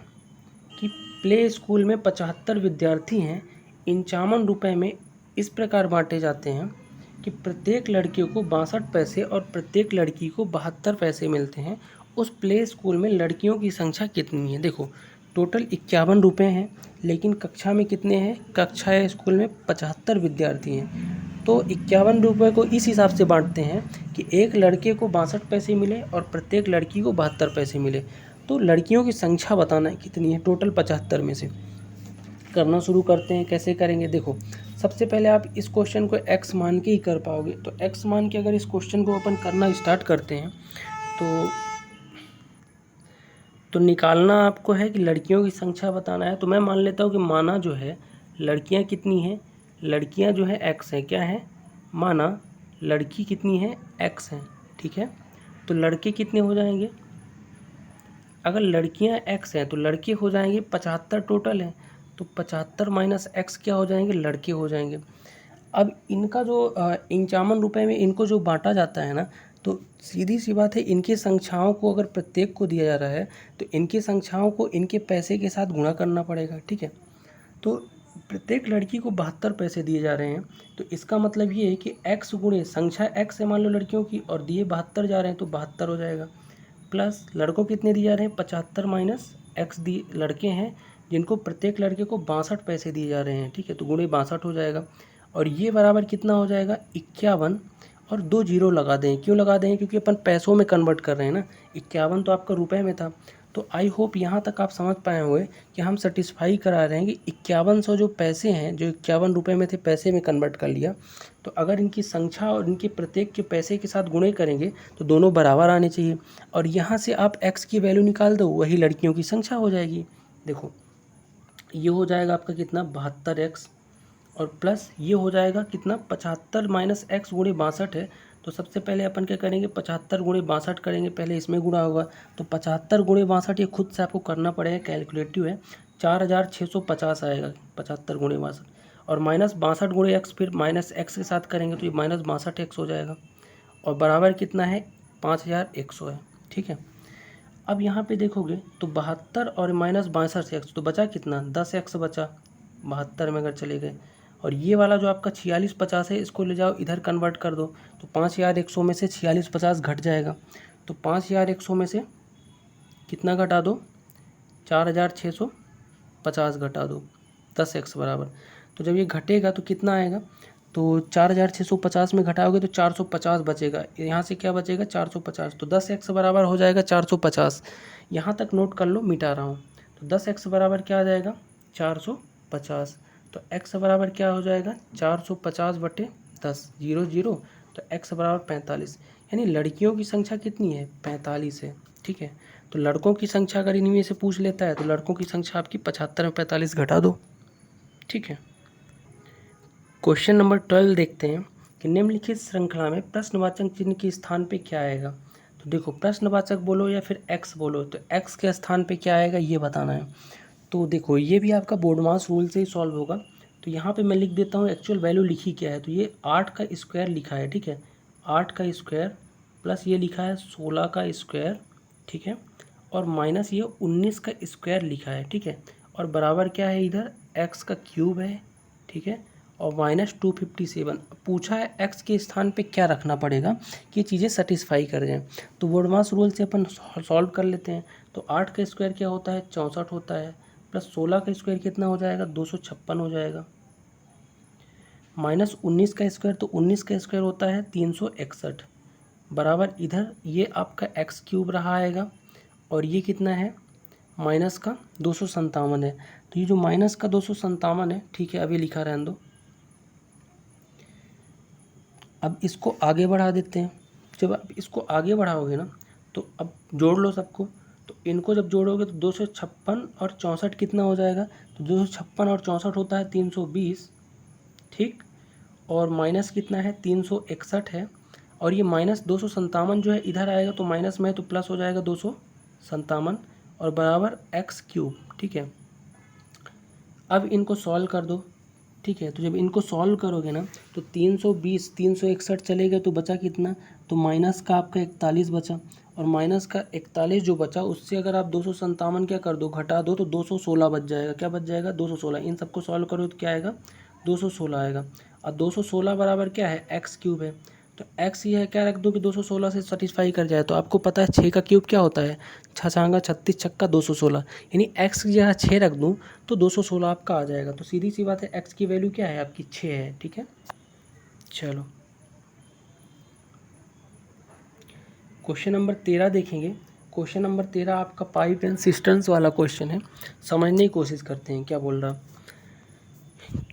कि प्ले स्कूल में 75 विद्यार्थी हैं, 51 रुपये में इस प्रकार बांटे जाते हैं कि प्रत्येक लड़के को 62 पैसे और प्रत्येक लड़की को 72 पैसे मिलते हैं। उस प्ले स्कूल में लड़कियों की संख्या कितनी है। देखो टोटल 51 रुपये हैं, लेकिन कक्षा में कितने हैं, कक्षा या स्कूल में 75 विद्यार्थी हैं, तो 51 रुपये को इस हिसाब से बांटते हैं कि एक लड़के को 62 पैसे मिले और प्रत्येक लड़की को 72 पैसे मिले। तो लड़कियों की संख्या बताना है कितनी है टोटल 75 में से। करना शुरू करते हैं, कैसे करेंगे देखो, सबसे पहले आप इस क्वेश्चन को x मान के ही कर पाओगे, तो x मान के अगर इस क्वेश्चन को अपन करना स्टार्ट करते हैं तो निकालना आपको है कि लड़कियों की संख्या बताना है। तो मैं मान लेता हूँ कि माना जो है लड़कियाँ कितनी हैं, लड़कियाँ जो है x हैं, क्या है, माना लड़की कितनी है x हैं, ठीक है। तो लड़के कितने हो जाएंगे, अगर लड़कियां x हैं तो लड़के हो जाएंगे 75 टोटल है, तो 75 माइनस x क्या हो जाएंगे, लड़के हो जाएंगे। अब इनका जो 51 रुपये में इनको जो बांटा जाता है ना, तो सीधी सी बात है, इनकी संख्याओं को अगर प्रत्येक को दिया जा रहा है तो इनकी संख्याओं को इनके पैसे के साथ गुणा करना पड़ेगा, ठीक है। तो प्रत्येक लड़की को 72 पैसे दिए जा रहे हैं, तो इसका मतलब ये है कि x गुणे संख्या x है मान लो लड़कियों की, और दिए 72 जा रहे हैं तो 72 हो जाएगा, प्लस लड़कों कितने दिए जा रहे हैं 75 माइनस एक्स दिए, लड़के हैं जिनको प्रत्येक लड़के को 62 पैसे दिए जा रहे हैं, ठीक है, तो गुणे 62 हो जाएगा, और ये बराबर कितना हो जाएगा 51, और 2 जीरो लगा दें, क्यों लगा दें, क्योंकि अपन पैसों में कन्वर्ट कर रहे हैं ना, 51 तो आपका रुपए में था। तो आई होप यहाँ तक आप समझ पाए हुए कि हम सेटिस्फाई करा रहे हैं कि 5100 जो पैसे हैं, जो 51 रुपये में थे पैसे में कन्वर्ट कर लिया, तो अगर इनकी संख्या और इनके प्रत्येक के पैसे के साथ गुणे करेंगे तो दोनों बराबर आने चाहिए, और यहाँ से आप x की वैल्यू निकाल दो, वही लड़कियों की संख्या हो जाएगी। देखो ये हो जाएगा आपका कितना 72x, और प्लस ये हो जाएगा कितना 75 माइनस एक्स गुणे 62 है, तो सबसे पहले अपन क्या करेंगे 75 गुणे 62 करेंगे, पहले इसमें गुणा होगा, तो 75 गुणे 62 ये खुद से आपको करना पड़ेगा, कैलकुलेटिव है, 4650 आएगा 75 गुणे 62, और माइनस 62 गुणे एक्स, फिर माइनस एक्स के साथ करेंगे तो ये माइनस 62 एक्स हो जाएगा, और बराबर कितना है 5100 है, ठीक है। अब यहाँ पे देखोगे तो 72 और माइनस 62x तो बचा कितना 10x बचा 72 में अगर चले गए। और ये वाला जो आपका 4650 है इसको ले जाओ इधर कन्वर्ट कर दो तो 5100 में से 4650 घट जाएगा। तो 5100 में से कितना घटा दो 4650 घटा दो 10x बराबर। तो जब ये घटेगा तो कितना आएगा, तो 4650 में घटाओगे तो 450 बचेगा। यहाँ से क्या बचेगा 450, तो 10x बराबर हो जाएगा 450। यहाँ तक नोट कर लो, मिटा रहा हूँ। तो 10x बराबर क्या आ जाएगा 450। तो x बराबर क्या हो जाएगा 450 बटे 10 0 0। तो x बराबर 45। यानी लड़कियों की संख्या कितनी है 45 है, ठीक है। तो लड़कों की संख्या अगर इन्हीं में से पूछ लेता है तो लड़कों की संख्या आपकी 75 में 45 घटा दो, ठीक है। क्वेश्चन नंबर 12 देखते हैं कि निम्नलिखित श्रृंखला में प्रश्नवाचक चिन्ह के स्थान पे क्या आएगा। तो देखो प्रश्नवाचक बोलो या फिर x बोलो, तो x के स्थान पे क्या आएगा ये बताना है। तो देखो ये भी आपका बोर्डमास रूल से ही सॉल्व होगा। तो यहाँ पे मैं लिख देता हूँ एक्चुअल वैल्यू लिखी क्या है। तो ये 8 का स्क्वायर लिखा है, ठीक है। 8 का स्क्वायर प्लस ये लिखा है 16 का स्क्वायर, ठीक है। और माइनस ये 19 का स्क्वायर लिखा है, ठीक है। और बराबर क्या है इधर x का क्यूब है, ठीक है। और माइनस 257 पूछा है x के स्थान पे क्या रखना पड़ेगा कि ये चीज़ें सेटिस्फाई कर जाएं। तो बोर्डमास रूल से अपन सॉल्व कर लेते हैं। तो 8 का स्क्वायर क्या होता है 64 होता है, प्लस 16 का स्क्वायर कितना हो जाएगा 256 हो जाएगा, माइनस 19 का स्क्वायर, तो 19 का स्क्वायर होता है 361 बराबर इधर ये आपका x क्यूब रहा आएगा। और ये कितना है माइनस का 257 है। तो ये जो माइनस का 257 है, ठीक है, अभी लिखा रहने दो। अब इसको आगे बढ़ा देते हैं। जब आप इसको आगे बढ़ाओगे ना तो अब जोड़ लो सबको। तो इनको जब जोड़ोगे तो 256 और 64 कितना हो जाएगा, तो 256 और 64 होता है 320, ठीक। और माइनस कितना है 361 है। और ये माइनस 257 जो है इधर आएगा तो माइनस में है तो प्लस हो जाएगा 257 और बराबर x क्यूब, ठीक है। अब इनको सॉल्व कर दो, ठीक है। तो जब इनको सॉल्व करोगे ना तो 320 361 चले गए तो बचा कितना, तो माइनस का आपका 41 बचा। और माइनस का 41 जो बचा उससे अगर आप 257 क्या कर दो घटा दो तो 216 बच जाएगा। क्या बच जाएगा 216। इन सबको सॉल्व करो तो क्या आएगा 216 आएगा। और 216 बराबर क्या है एक्स क्यूब है। तो एक्स ये है क्या रख दो कि 216 से सेटिस्फाई कर जाए। तो आपको पता है 6 का क्यूब क्या होता है 6 छांगा 36 छक्का 216, यानी एक्स की जगह 6 रख दूँ तो 216 आपका आ जाएगा। तो सीधी सी बात है एक्स की वैल्यू क्या है आपकी 6 है, ठीक है। चलो क्वेश्चन नंबर 13 देखेंगे। क्वेश्चन नंबर 13 आपका पाइप एंड सिस्टम्स वाला क्वेश्चन है। समझने की कोशिश करते हैं क्या बोल रहा।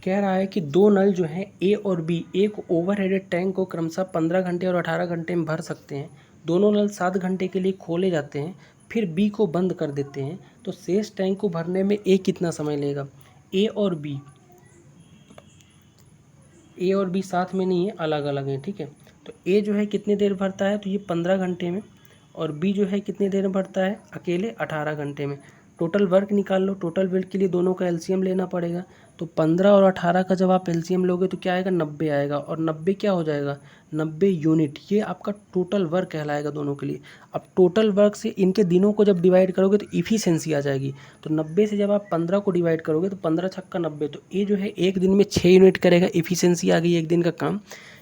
कह रहा है कि दो नल जो हैं ए और बी एक ओवरहेडेड टैंक को क्रमशः 15 घंटे और 18 घंटे में भर सकते हैं। दोनों नल 7 घंटे के लिए खोले जाते हैं फिर बी को बंद कर देते हैं। तो शेष टैंक को भरने में ए कितना समय लेगा। ए और बी साथ में नहीं है, अलग अलग हैं, ठीक है। तो ए जो है कितनी देर भरता है तो ये 15 घंटे में, और बी जो है कितनी देर में भरता है अकेले 18 घंटे में। टोटल वर्क निकाल लो। टोटल वर्क के लिए दोनों का एलसीएम लेना पड़ेगा। तो 15 और 18 का जब आप एलसीएम लोगे तो क्या आएगा 90 आएगा। और 90 क्या हो जाएगा 90 यूनिट। ये आपका टोटल वर्क कहलाएगा दोनों के लिए। अब टोटल वर्क से इनके दिनों को जब डिवाइड करोगे तो इफ़िशियंसी आ जाएगी। तो 90 से जब आप 15 को डिवाइड करोगे तो 15 छक्का 90, तो ये जो है एक दिन में 6 यूनिट करेगा। इफ़िशियंसी आ गई एक दिन का काम।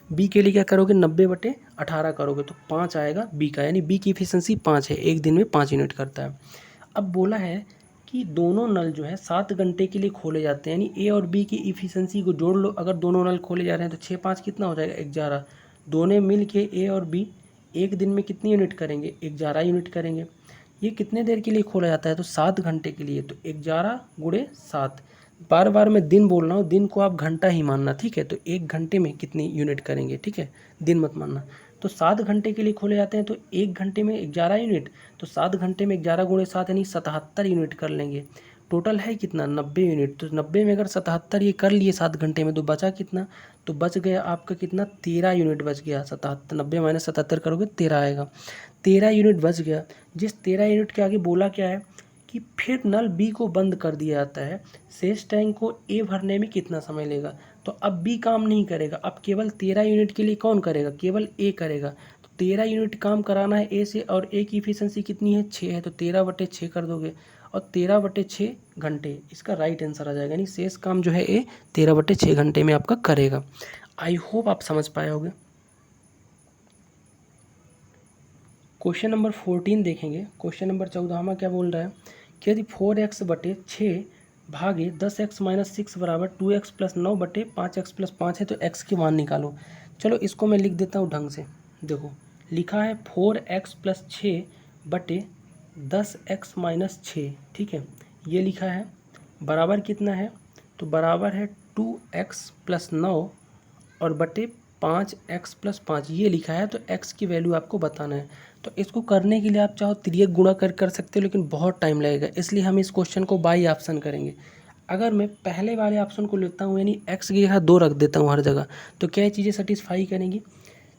बी के लिए क्या करोगे 90/18 करोगे तो 5 आएगा बी का, यानी बी की इफिशियंसी 5 है, एक दिन में 5 यूनिट करता है। अब बोला है कि दोनों नल जो है 7 घंटे के लिए खोले जाते हैं, यानी ए और बी की इफिशियंसी को जोड़ लो। अगर दोनों नल खोले जा रहे हैं तो 6 5 कितना हो जाएगा 11। दोनों मिल के ए और बी एक दिन में कितनी यूनिट करेंगे 11 यूनिट करेंगे। ये कितने देर के लिए खोला जाता है तो 7 घंटे के लिए। तो 11 × 7, बार बार मैं दिन बोल रहा हूँ, दिन को आप घंटा ही मानना, ठीक है। तो एक घंटे में कितनी यूनिट करेंगे, ठीक है, दिन मत मानना। तो 7 घंटे के लिए खोले जाते हैं तो एक घंटे में 11 यूनिट। तो 7 घंटे में 11 × 7 यानी 77 यूनिट कर लेंगे। टोटल है कितना 90 यूनिट। तो 90 में अगर 77 ये कर लिए 7 घंटे में तो बचा कितना, तो बच गया आपका कितना 13 यूनिट बच गया। 77 90 - 77 करोगे 13 आएगा। 13 यूनिट बच गया। जिस 13 यूनिट के आगे बोला क्या है कि फिर नल बी को बंद कर दिया जाता है। शेष टैंक को ए भरने में कितना समय लेगा। तो अब बी काम नहीं करेगा, अब केवल 13 यूनिट के लिए कौन करेगा केवल ए करेगा। 13 यूनिट काम कराना है ए से, और ए की इफिशिएंसी कितनी है 6 है, तो 13/6 कर दोगे और 13/6 घंटे इसका राइट आंसर आ जाएगा। यानी शेष काम जो है ए 13/6 घंटे में आपका करेगा। आई होप आप समझ पाए होगे। क्वेश्चन नंबर 14 देखेंगे। क्वेश्चन नंबर 14वां क्या बोल रहा है कि यदि 4x/6 भागे 10x - 6 बराबर 2x + 9/5x + 5 है तो x की मान निकालो। चलो इसको मैं लिख देता हूँ ढंग से। देखो लिखा है 4x + 6 बटे 10x - 6, ठीक है, ये लिखा है। बराबर कितना है, तो बराबर है 2x + 9 और बटे 5x + 5 ये लिखा है। तो x की वैल्यू आपको बताना है। तो इसको करने के लिए आप चाहो तिर्यक गुणा कर सकते हो, लेकिन बहुत टाइम लगेगा, इसलिए हम इस क्वेश्चन को बाई ऑप्शन करेंगे। अगर मैं पहले वाले ऑप्शन को लेता हूँ, यानी x की जगह 2 रख देता हूँ हर जगह, तो क्या चीज़ें सेटिस्फाई करेंगी।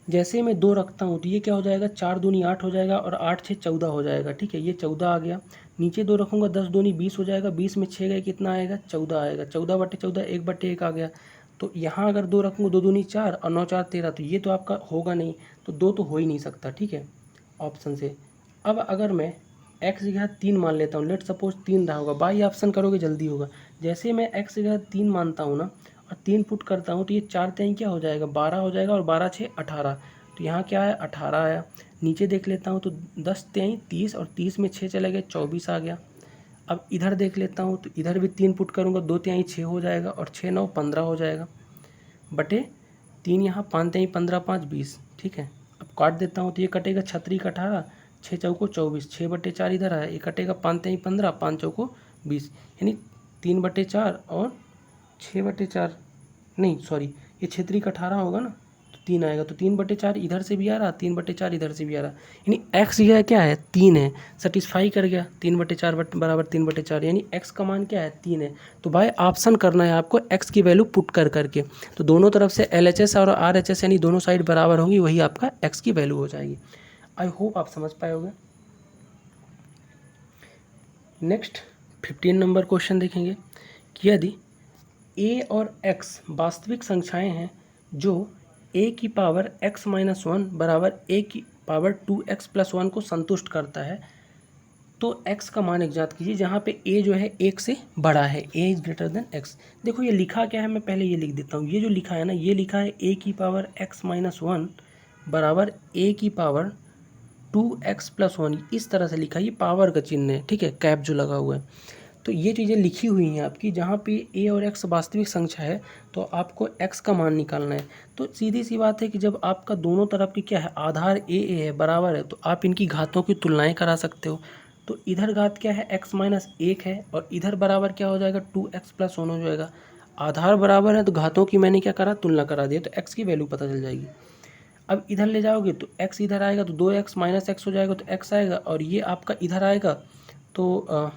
जैसे मैं 2 रखता हूँ तो ये क्या हो जाएगा, 4 दूनी 8 हो जाएगा और 8 6 14 हो जाएगा, ठीक है, ये 14 आ गया। नीचे 2 रखूँगा 10 दूनी 20 हो जाएगा, 20 में 6 गए कितना आएगा 14 आएगा, 14/14 1/1 आ गया। तो यहाँ अगर 2 रखूँगा 2 दूनी 4 और 9 4 13, तो ये तो आपका होगा नहीं, तो 2 तो हो ही नहीं सकता, ठीक है, ऑप्शन से। अब अगर मैं x की जगह 3 मान लेता हूँ, लेट सपोज 3 रहा होगा, बाई ऑप्शन करोगे जल्दी होगा। जैसे मैं x की जगह 3 मानता हूँ ना और 3 पुट करता हूँ, तो ये 4 3 क्या हो जाएगा 12 हो जाएगा और 12 6 18, तो यहाँ क्या है 18 आया। नीचे देख लेता हूँ तो 10 3 30 और 30 में 6 चले गए 24 आ गया। अब इधर देख लेता हूँ तो इधर भी 3 पुट करूँगा, 2 3 6 हो जाएगा और 6 9 15 हो जाएगा, बटे 3 यहाँ 5 3 15 5 20, ठीक है। अब काट देता हूँ तो ये कटेगा 36 का 18, 6 चौको 24, 6/4 इधर आया, ये कटेगा 5 3 15 5 चौको 20, यानी 3/4 और 6/4, नहीं सॉरी ये 6 3 का 18 होगा ना, तो 3 आएगा, तो 3/4 इधर से भी आ रहा, 3/4 इधर से भी आ रहा, यानी x यह क्या है 3 है, सेटिस्फाई कर गया। 3/4 बराबर 3/4, यानी x का मान क्या है 3 है। तो भाई ऑप्शन करना है आपको x की वैल्यू पुट करके, तो दोनों तरफ से LHS और RHS यानी दोनों साइड बराबर होंगी, वही आपका x की वैल्यू हो जाएगी। आई होप आप समझ पाए होगे। नेक्स्ट 15 नंबर क्वेश्चन देखेंगे कि यदि a और x वास्तविक संख्याएं हैं जो a की पावर x - 1 बराबर a की पावर 2x + 1 को संतुष्ट करता है, तो x का मान ज्ञात कीजिए जहाँ पे a जो है 1 से बड़ा है, a is greater than x। देखो ये लिखा क्या है, मैं पहले ये लिख देता हूँ। ये जो लिखा है ना, ये लिखा है a की पावर x - 1 बराबर a की पावर 2x + 1, इस तरह से लिखा है, ये पावर का चिन्ह है, ठीक है, कैप जो लगा हुआ है। तो ये चीज़ें लिखी हुई हैं आपकी, जहाँ पे a और x वास्तविक संख्या है तो आपको x का मान निकालना है। तो सीधी सी बात है कि जब आपका दोनों तरफ की क्या है आधार a है बराबर है, तो आप इनकी घातों की तुलनाएं करा सकते हो। तो इधर घात क्या है x - 1 है और इधर बराबर क्या हो जाएगा 2x + 1 हो जाएगा। आधार बराबर है तो घातों की मैंने क्या करा तुलना करा दिया, तो x की वैल्यू पता चल जाएगी। अब इधर ले जाओगे तो x इधर आएगा तो 2x - x हो जाएगा, तो x आएगा, और ये आपका इधर आएगा तो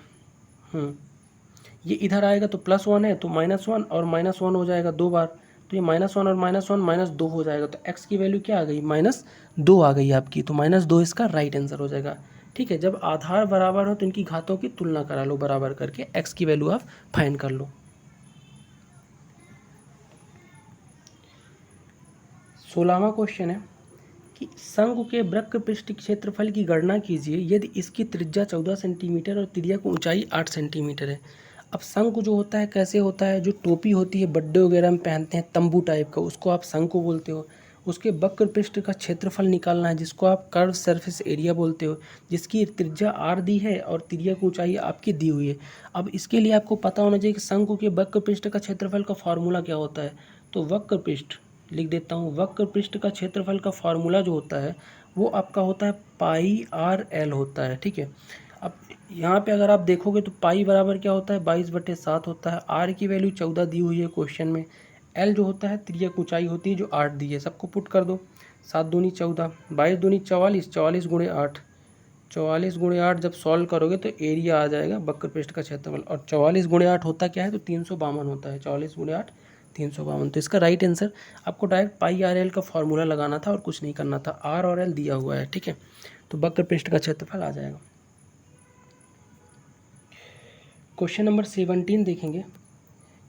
ये इधर आएगा तो +1 है तो -1 और -1 हो जाएगा 2 बार, तो ये -1 और -1 -2 हो जाएगा, तो x की वैल्यू क्या आ गई -2 आ गई आपकी, तो -2 इसका राइट आंसर हो जाएगा। ठीक है, जब आधार बराबर हो तो इनकी घातों की तुलना करा लो बराबर करके, x की वैल्यू आप फाइंड कर लो। 16वां क्वेश्चन है कि शंकु के वक्र पृष्ठ क्षेत्रफल की गणना कीजिए यदि इसकी त्रिज्या 14 सेंटीमीटर और त्रिज्या की ऊंचाई 8 सेंटीमीटर है। अब शंकु जो होता है कैसे होता है, जो टोपी होती है बड्डे वगैरह में पहनते हैं तंबू टाइप का, उसको आप शंकु बोलते हो। उसके वक्र पृष्ठ का क्षेत्रफल निकालना है जिसको आप कर्व सरफेस एरिया बोलते हो, जिसकी त्रिज्या r दी है और त्रिज्या की ऊंचाई आपकी दी हुई है। अब इसके लिए आपको पता होना चाहिए कि शंकु के वक्र पृष्ठ का क्षेत्रफल का फॉर्मूला क्या होता है। तो वक्र पृष्ठ लिख देता हूँ, वक्र पृष्ठ का क्षेत्रफल का फार्मूला जो होता है वो आपका होता है πr/l होता है, ठीक है। अब यहाँ पे अगर आप देखोगे तो पाई बराबर क्या होता है 22/7 होता है, r की वैल्यू 14 दी हुई है क्वेश्चन में, l जो होता है त्रिज्या ऊंचाई होती है जो 8 दी है, सबको पुट कर दो, 7 दूनी 14, 22 दूनी 44, 44 × 8, 44 × 8 जब सॉल्व करोगे तो एरिया आ जाएगा वक्र पृष्ठ का क्षेत्रफल, और 44 × 8 होता क्या है तो 352 होता है, 44 × 8 352। तो इसका राइट आंसर आपको डायरेक्ट πr/l का फॉर्मूला लगाना था और कुछ नहीं करना था, r और l दिया हुआ है, ठीक है, तो वक्र पृष्ठ का क्षेत्रफल आ जाएगा। क्वेश्चन नंबर 17 देखेंगे,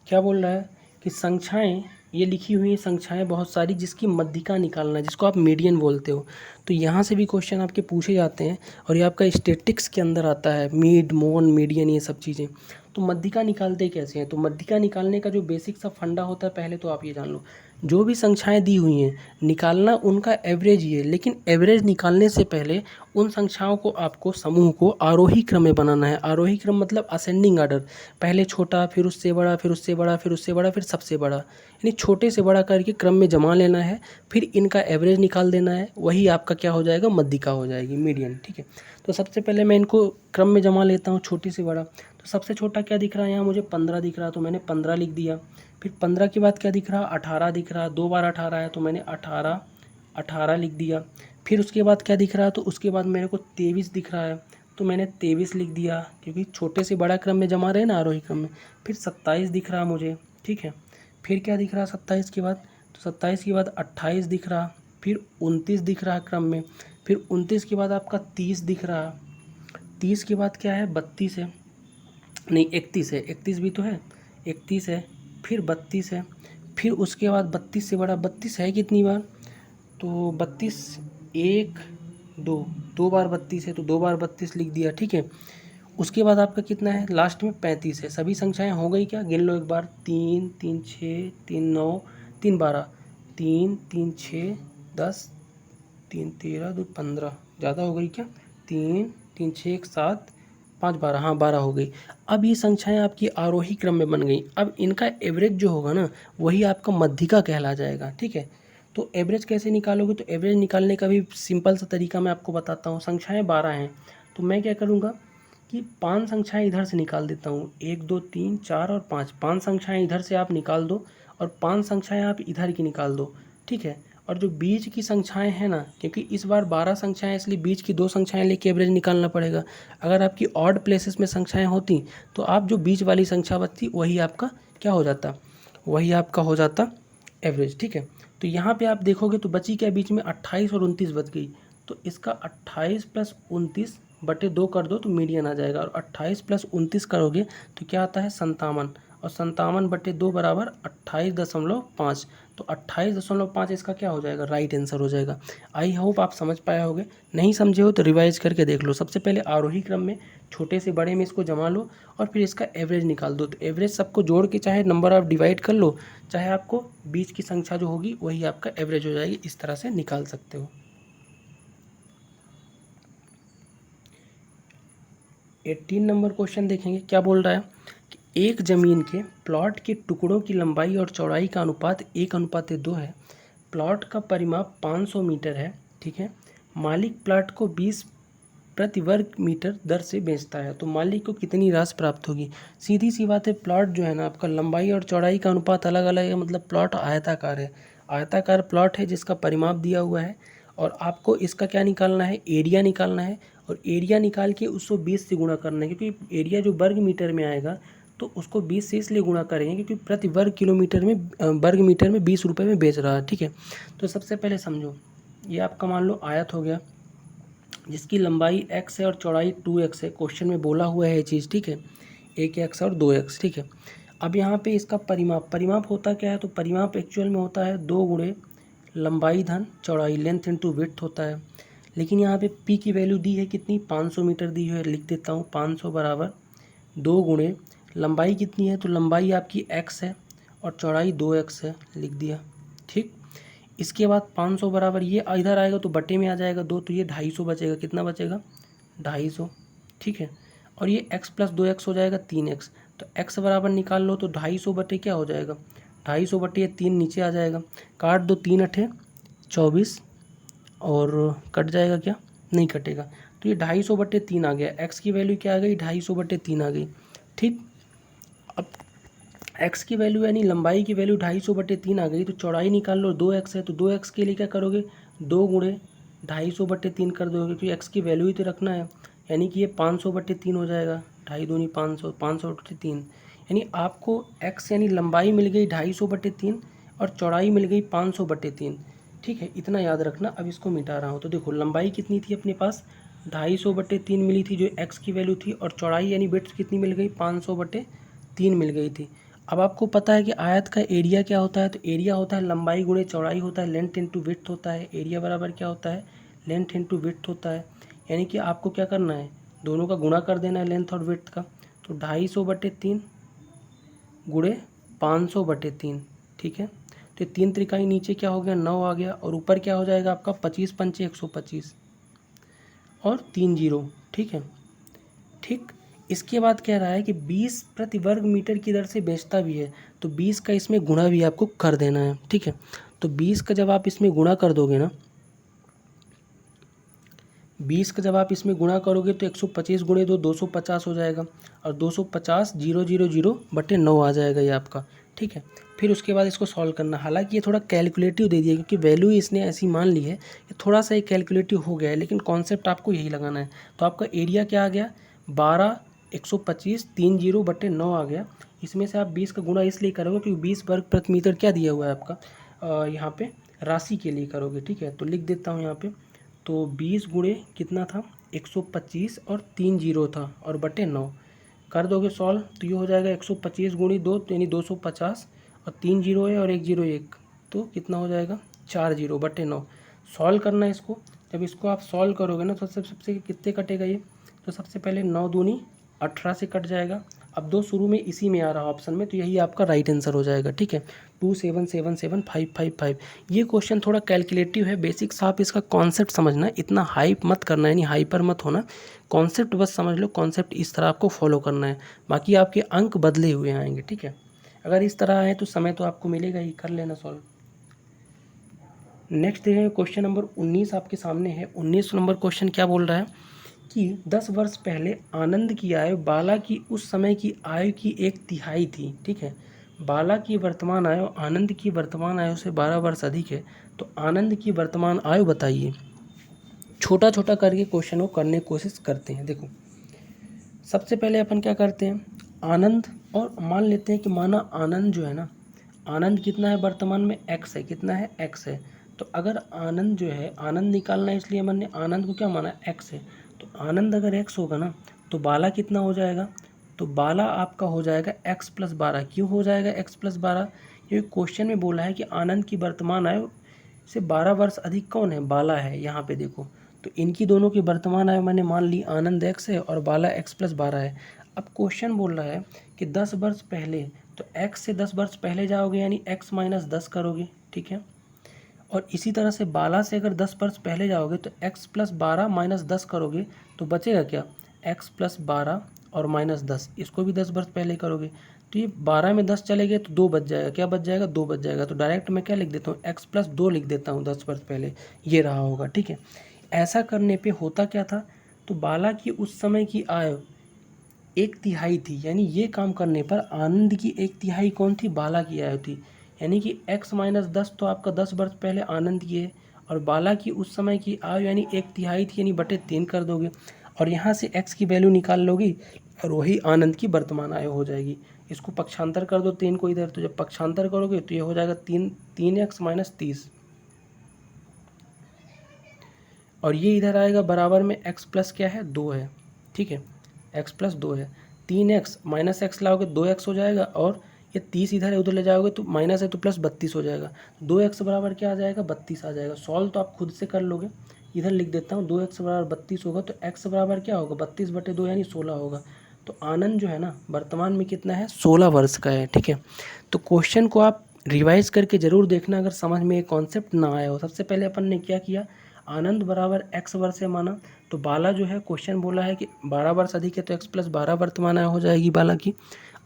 क्या बोल रहा है कि संख्याएं, ये लिखी हुई संख्याएं बहुत सारी जिसकी मध्यिका निकालना है, जिसको आप मीडियन बोलते हो। तो यहाँ से भी क्वेश्चन आपके पूछे जाते हैं और ये आपका स्टैटिक्स के अंदर आता है, मीड, मोड, मीडियन, ये सब चीज़ें। तो मध्यिका निकालते कैसे हैं? तो मध्यिका निकालने का जो बेसिक सा फंडा होता है, पहले तो आप ये जान लो, जो भी संख्याएं दी हुई हैं निकालना उनका एवरेज ही है, लेकिन एवरेज निकालने से पहले उन संख्याओं को आपको, समूह को आरोही क्रम में बनाना है। आरोही क्रम मतलब असेंडिंग आर्डर, पहले छोटा, फिर उससे बड़ा, फिर उससे बड़ा, फिर उससे बड़ा, फिर सबसे बड़ा, यानी छोटे से बड़ा करके क्रम में जमा लेना है, फिर इनका एवरेज निकाल देना है, वही आपका क्या हो जाएगा, मध्यिका हो जाएगी, मीडियन। ठीक है, तो सबसे पहले मैं इनको क्रम में जमा लेता हूँ, छोटे से बड़ा। तो सबसे छोटा क्या दिख रहा है यहाँ मुझे, 15 दिख रहा, तो मैंने 15 लिख दिया। फिर 15 के बाद क्या दिख रहा, 18 दिख रहा, 2 बार 18 है तो मैंने 18 लिख दिया। फिर उसके बाद क्या दिख रहा है, तो उसके बाद मेरे को 23 दिख रहा है, तो मैंने 23 लिख दिया, क्योंकि छोटे से बड़ा क्रम में जमा रहे ना, आरोही क्रम में। फिर 27 दिख रहा मुझे, ठीक है। फिर क्या दिख रहा 27 के बाद, तो 27 के बाद 28 दिख रहा, फिर 29 दिख रहा क्रम में, फिर 29 के बाद आपका 30 दिख रहा, 30 के बाद क्या है, 32 है, नहीं 31 है, 31 भी तो है, 31 है, फिर 32 है, फिर उसके बाद 32 से बड़ा 32 है कितनी बार, तो 32, 1 2, 2 बार 32 है, तो 2 बार 32 लिख दिया, ठीक है। उसके बाद आपका कितना है, लास्ट में 35 है। सभी संख्याएं हो गई क्या, गिन लो एक बार, 3 3 6 3 9 3 12, 3 3 6 10, 3 13 2 15, ज़्यादा हो गई क्या, 3 3 6 1 7 5 12, हाँ 12 हो गई। अब ये संख्याएं आपकी आरोही क्रम में बन गई। अब इनका एवरेज जो होगा ना, वही आपका मध्यिका कहला जाएगा, ठीक है। तो एवरेज कैसे निकालोगे, तो एवरेज निकालने का भी सिंपल सा तरीका मैं आपको बताता हूँ। संख्याएं 12 हैं, तो मैं क्या करूँगा कि 5 संख्याएं इधर से निकाल देता हूँ, 1 2 3 4 और 5, 5 संख्याएं इधर से आप निकाल दो और 5 संख्याएं आप इधर की निकाल दो, ठीक है। और जो बीच की संख्याएं हैं ना, क्योंकि इस बार 12 संख्याएं, इसलिए बीच की 2 संख्याएं लेके एवरेज निकालना पड़ेगा। अगर आपकी ऑड प्लेसेस में संख्याएं होती तो आप जो बीच वाली संख्या बचती वही आपका क्या हो जाता, वही आपका हो जाता एवरेज, ठीक है। तो यहाँ पे आप देखोगे तो बची क्या बीच में, 28 और 29 बच गई, तो इसका 28 + 29 बटे 2 कर दो तो मीडियन आ जाएगा, और 28 + 29 करोगे तो क्या आता है 57, और 57 बटे 2 बराबर 28.5, तो 28.5 इसका क्या हो जाएगा, राइट आंसर हो जाएगा। आई होप आप समझ पाए होगे, नहीं समझे हो तो रिवाइज करके देख लो। सबसे पहले आरोही क्रम में छोटे से बड़े में इसको जमा लो और फिर इसका एवरेज निकाल दो। तो एवरेज सबको जोड़ के चाहे नंबर ऑफ डिवाइड कर लो, चाहे आपको बीच की संख्या जो होगी वही आपका एवरेज हो जाएगी, इस तरह से निकाल सकते हो। 18 नंबर क्वेश्चन देखेंगे, क्या बोल रहा है कि एक ज़मीन के प्लॉट के टुकड़ों की लंबाई और चौड़ाई का अनुपात 1:2 है। प्लॉट का परिमाप 500 मीटर है, ठीक है। मालिक प्लॉट को 20 प्रति वर्ग मीटर दर से बेचता है, तो मालिक को कितनी राशि प्राप्त होगी। सीधी सी बात है, प्लॉट जो है ना आपका, लंबाई और चौड़ाई का अनुपात अलग अलग है, मतलब प्लॉट आयताकार है, आयताकार प्लॉट है जिसका परिमाप दिया हुआ है, और आपको इसका क्या निकालना है, एरिया निकालना है, और एरिया निकाल के उसको 20 से गुणा करना है, क्योंकि एरिया जो वर्ग मीटर में आएगा तो उसको 20 से इसलिए गुणा करेंगे क्योंकि प्रति वर्ग किलोमीटर में, वर्ग मीटर में 20 रुपये में बेच रहा है, ठीक है। तो सबसे पहले समझो, ये आपका मान लो आयत हो गया जिसकी लंबाई x है और चौड़ाई 2x है, क्वेश्चन में बोला हुआ है ये चीज़, ठीक है, 1x और 2x, ठीक है। अब यहाँ पे इसका परिमाप होता क्या है, तो परिमाप एक्चुअल में होता है 2 गुणे लंबाई धन चौड़ाई, लेंथ इंटू विड्थ होता है। लेकिन यहाँ पे p की वैल्यू दी है कितनी, 500 मीटर दी है, लिख देता हूँ 500 बराबर 2 गुणे लंबाई कितनी है, तो लंबाई आपकी x है और चौड़ाई 2x है, लिख दिया, ठीक। इसके बाद 500 बराबर ये इधर आएगा तो बटे में आ जाएगा 2, तो ये 250 बचेगा, कितना बचेगा 250, ठीक है। और ये x + 2x हो जाएगा 3x, तो x बराबर निकाल लो, तो 250 बटे क्या हो जाएगा, 250 बटे 3 नीचे आ जाएगा, काट दो, 3 × 8 = 24, और कट जाएगा क्या, नहीं कटेगा, तो ये 250 बटे 3 आ गया, x की वैल्यू क्या आ गई, 250 बटे 3 आ गई, ठीक। अब x की वैल्यू यानी लंबाई की वैल्यू 250 बटे 3 आ गई, तो चौड़ाई निकाल लो, 2x है, तो 2x के लिए क्या करोगे, 2 गुणे 250 बटे 3 कर दोगे, क्योंकि x की वैल्यू ही तो रखना है, यानी कि ये 500 बटे 3 हो जाएगा, 2.5 दूनी 500, 500 बटे 3, यानी आपको x यानी लंबाई मिल गई 250 बटे 3 और चौड़ाई मिल गई 500 बटे 3, ठीक है, इतना याद रखना। अब इसको मिटा रहा हूँ, तो देखो लंबाई कितनी थी अपने पास, 250 बटे 3 मिली थी जो x की वैल्यू थी, और चौड़ाई यानी विड्थ कितनी मिल गई, 500 बटे 3 मिल गई थी। अब आपको पता है कि आयत का एरिया क्या होता है, तो एरिया होता है लंबाई गुणे चौड़ाई होता है, लेंथ इंटू विड्थ होता है, एरिया बराबर क्या होता है लेंथ इंटू विड्थ होता है, यानी कि आपको क्या करना है, दोनों का गुणा कर देना है लेंथ और विड्थ का। तो 250/3 गुणे 500/3, ठीक है। तो 3 त्रिकाई नीचे क्या हो गया, 9 आ गया, और ऊपर क्या हो जाएगा आपका 25 पंचे 125 और 3 जीरो, ठीक है। ठीक, इसके बाद कह रहा है कि 20 प्रति वर्ग मीटर की दर से बेचता भी है, तो 20 का इसमें गुणा भी आपको कर देना है, ठीक है। तो 20 का जब आप इसमें गुणा कर दोगे ना, 20 का जब आप इसमें गुणा करोगे तो 125 गुणे 2 250 हो जाएगा, और 250 000/9 आ जाएगा ये आपका, ठीक है। फिर उसके बाद इसको सॉल्व करना, हालांकि ये थोड़ा कैलकुलेटिव दे दिया क्योंकि वैल्यू इसने ऐसी मान ली है, ये थोड़ा सा ये कैलकुलेटिव हो गया है, लेकिन कॉन्सेप्ट आपको यही लगाना है। तो आपका एरिया क्या आ गया, 12 125 30/9 आ गया। इसमें से आप 20 का गुणा इसलिए करोगे क्योंकि 20 वर्ग प्रति मीटर क्या दिया हुआ है आपका, यहाँ पे राशि के लिए करोगे, ठीक है। तो लिख देता हूँ यहाँ पे, तो 20 गुणे कितना था 125 और 3 जीरो था और बटे 9 कर दोगे सॉल्व, तो ये हो जाएगा 125 गुणी 2 यानी 250 और 3 जीरो है और 1 जीरो 1, तो कितना हो जाएगा 4 जीरो/9। सॉल्व करना है इसको, जब इसको आप सॉल्व करोगे ना तो सबसे कितने कटेगा ये, तो सबसे पहले 9 दूनी 18 से कट जाएगा। अब 2 शुरू में इसी में आ रहा ऑप्शन में, तो यही आपका राइट आंसर हो जाएगा, ठीक है। 2777555। ये क्वेश्चन थोड़ा कैलकुलेटिव है, बेसिक्स आप इसका कॉन्सेप्ट समझना, इतना हाइप मत करना, यानी हाइपर मत होना, कॉन्सेप्ट बस समझ लो, कॉन्सेप्ट इस तरह आपको फॉलो करना है, बाकी आपके अंक बदले हुए आएंगे, ठीक है। अगर इस तरह आए तो समय तो आपको मिलेगा ही, कर लेना सॉल्व। नेक्स्ट देखेंगे क्वेश्चन नंबर 19 आपके सामने है। 19 नंबर क्वेश्चन क्या बोल रहा है कि 10 वर्ष पहले आनंद की आयु बाला की उस समय की आयु की 1/3 थी, ठीक है। बाला की वर्तमान आयु आनंद की वर्तमान आयु से 12 वर्ष अधिक है, तो आनंद की वर्तमान आयु बताइए। छोटा छोटा करके क्वेश्चन को करने की कोशिश करते हैं। देखो, सबसे पहले अपन क्या करते हैं, आनंद, और मान लेते हैं कि माना आनंद जो है ना, आनंद कितना है वर्तमान में, x है, कितना है, x है। तो अगर आनंद जो है, आनंद निकालना है इसलिए मैंने आनंद को क्या माना, x है। तो आनंद अगर x होगा ना तो बाला कितना हो जाएगा, तो बाला आपका हो जाएगा x + 12। क्यों हो जाएगा x + 12, क्योंकि क्वेश्चन में बोला है कि आनंद की वर्तमान आयु से 12 वर्ष अधिक कौन है, बाला है। यहाँ पे देखो, तो इनकी दोनों की वर्तमान आयु मैंने मान ली आनंद x है और बाला x + 12 है। अब क्वेश्चन बोल रहा है कि 10 वर्ष पहले, तो x से 10 वर्ष पहले जाओगे यानी x - 10 करोगे, ठीक है। और इसी तरह से बाला से अगर 10 वर्ष पहले जाओगे तो x + 12 - 10 करोगे, तो बचेगा क्या, x + 12 और -10, इसको भी 10 वर्ष पहले करोगे, तो ये 12 में 10 चले गए तो 2 बच जाएगा, क्या बच जाएगा, 2 बच जाएगा। तो डायरेक्ट मैं क्या लिख देता हूँ, x + 2 लिख देता हूँ 10 वर्ष पहले, ये रहा होगा, ठीक है। ऐसा करने पे होता क्या था, तो बाला की उस समय की आयु 1/3 थी, यानी ये काम करने पर आनंद की 1/3 कौन थी, बाला की आयु थी। यानी कि x - 10 तो आपका 10 वर्ष पहले आनंद की है, और बाला की उस समय की आयु यानी 1/3 थी, यानी बटे 3 कर दोगे, और यहाँ से x की वैल्यू निकाल लोगी और वही आनंद की वर्तमान आयु हो जाएगी। इसको पक्षांतर कर दो 3 को इधर, तो जब पक्षांतर करोगे तो ये हो जाएगा 3x - 30, और ये इधर आएगा बराबर में x प्लस क्या है, 2 है, ठीक है, x + 2 है। 3x - x लाओगे 2x हो जाएगा, और ये 30 इधर है उधर ले जाओगे तो माइनस है तो + 32 हो जाएगा। 2x बराबर क्या आ जाएगा, 32 आ जाएगा। सॉल्व तो आप खुद से कर लोगे, इधर लिख देता हूँ, 2x बराबर 32 होगा, तो x बराबर क्या होगा, 32/2 यानी 16 होगा। तो आनंद जो है ना वर्तमान में कितना है, 16 वर्ष का है, ठीक है। तो क्वेश्चन को आप रिवाइज करके ज़रूर देखना अगर समझ में ये कॉन्सेप्ट ना आया हो। सबसे पहले अपन ने क्या किया, आनंद बराबर x वर्ष है माना, तो बाला जो है क्वेश्चन बोला है कि 12 वर्ष अधिक है, तो x + 12 वर्तमान आयु हो जाएगी बाला की।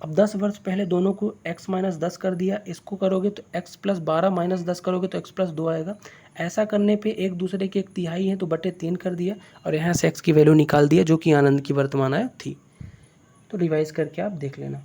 अब 10 वर्ष पहले दोनों को x - 10 कर दिया, इसको करोगे तो x + 12 - 10 करोगे तो x + 2 आएगा। ऐसा करने पे एक दूसरे के 1/3 है तो बटे 3 कर दिया, और यहाँ से x की वैल्यू निकाल दिया जो कि आनंद की वर्तमान आयु थी। तो रिवाइज करके आप देख लेना।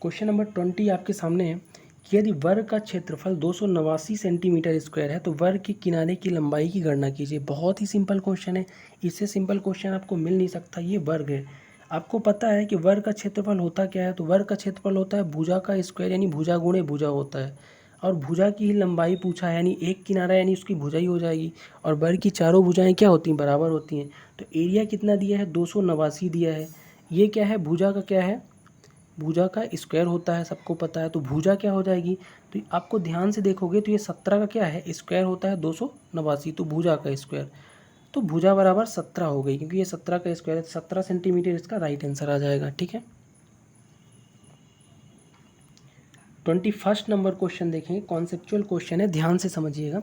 क्वेश्चन नंबर 20 आपके सामने है कि यदि वर्ग का क्षेत्रफल 289 सेंटीमीटर स्क्वायर है तो वर्ग के किनारे की लंबाई की गणना कीजिए। बहुत ही सिंपल क्वेश्चन है, इससे सिंपल क्वेश्चन आपको मिल नहीं सकता। ये वर्ग है, आपको पता है कि वर्ग का क्षेत्रफल होता क्या है, तो वर्ग का क्षेत्रफल होता है भुजा का स्क्वायर, यानी भुजा गुणे भुजा होता है, और भुजा की ही लंबाई पूछा है, यानी एक किनारा यानी उसकी भुजा ही हो जाएगी, और वर्ग की चारों भुजाएं क्या होती हैं, बराबर होती हैं। तो एरिया कितना दिया है, 289 दिया है। ये क्या है, भुजा का क्या है, भुजा का स्क्वायर होता है, सबको पता है। तो भुजा क्या हो जाएगी, तो आपको ध्यान से देखोगे तो ये 17 का क्या है, स्क्वायर होता है 289, तो भुजा का स्क्वायर, तो भुजा बराबर 17 हो गई, क्योंकि ये 17 का स्क्वायर है, 17 सेंटीमीटर इसका राइट आंसर आ जाएगा। ठीक है, 21 नंबर क्वेश्चन देखेंगे, कॉन्सेप्चुअल क्वेश्चन है, ध्यान से समझिएगा।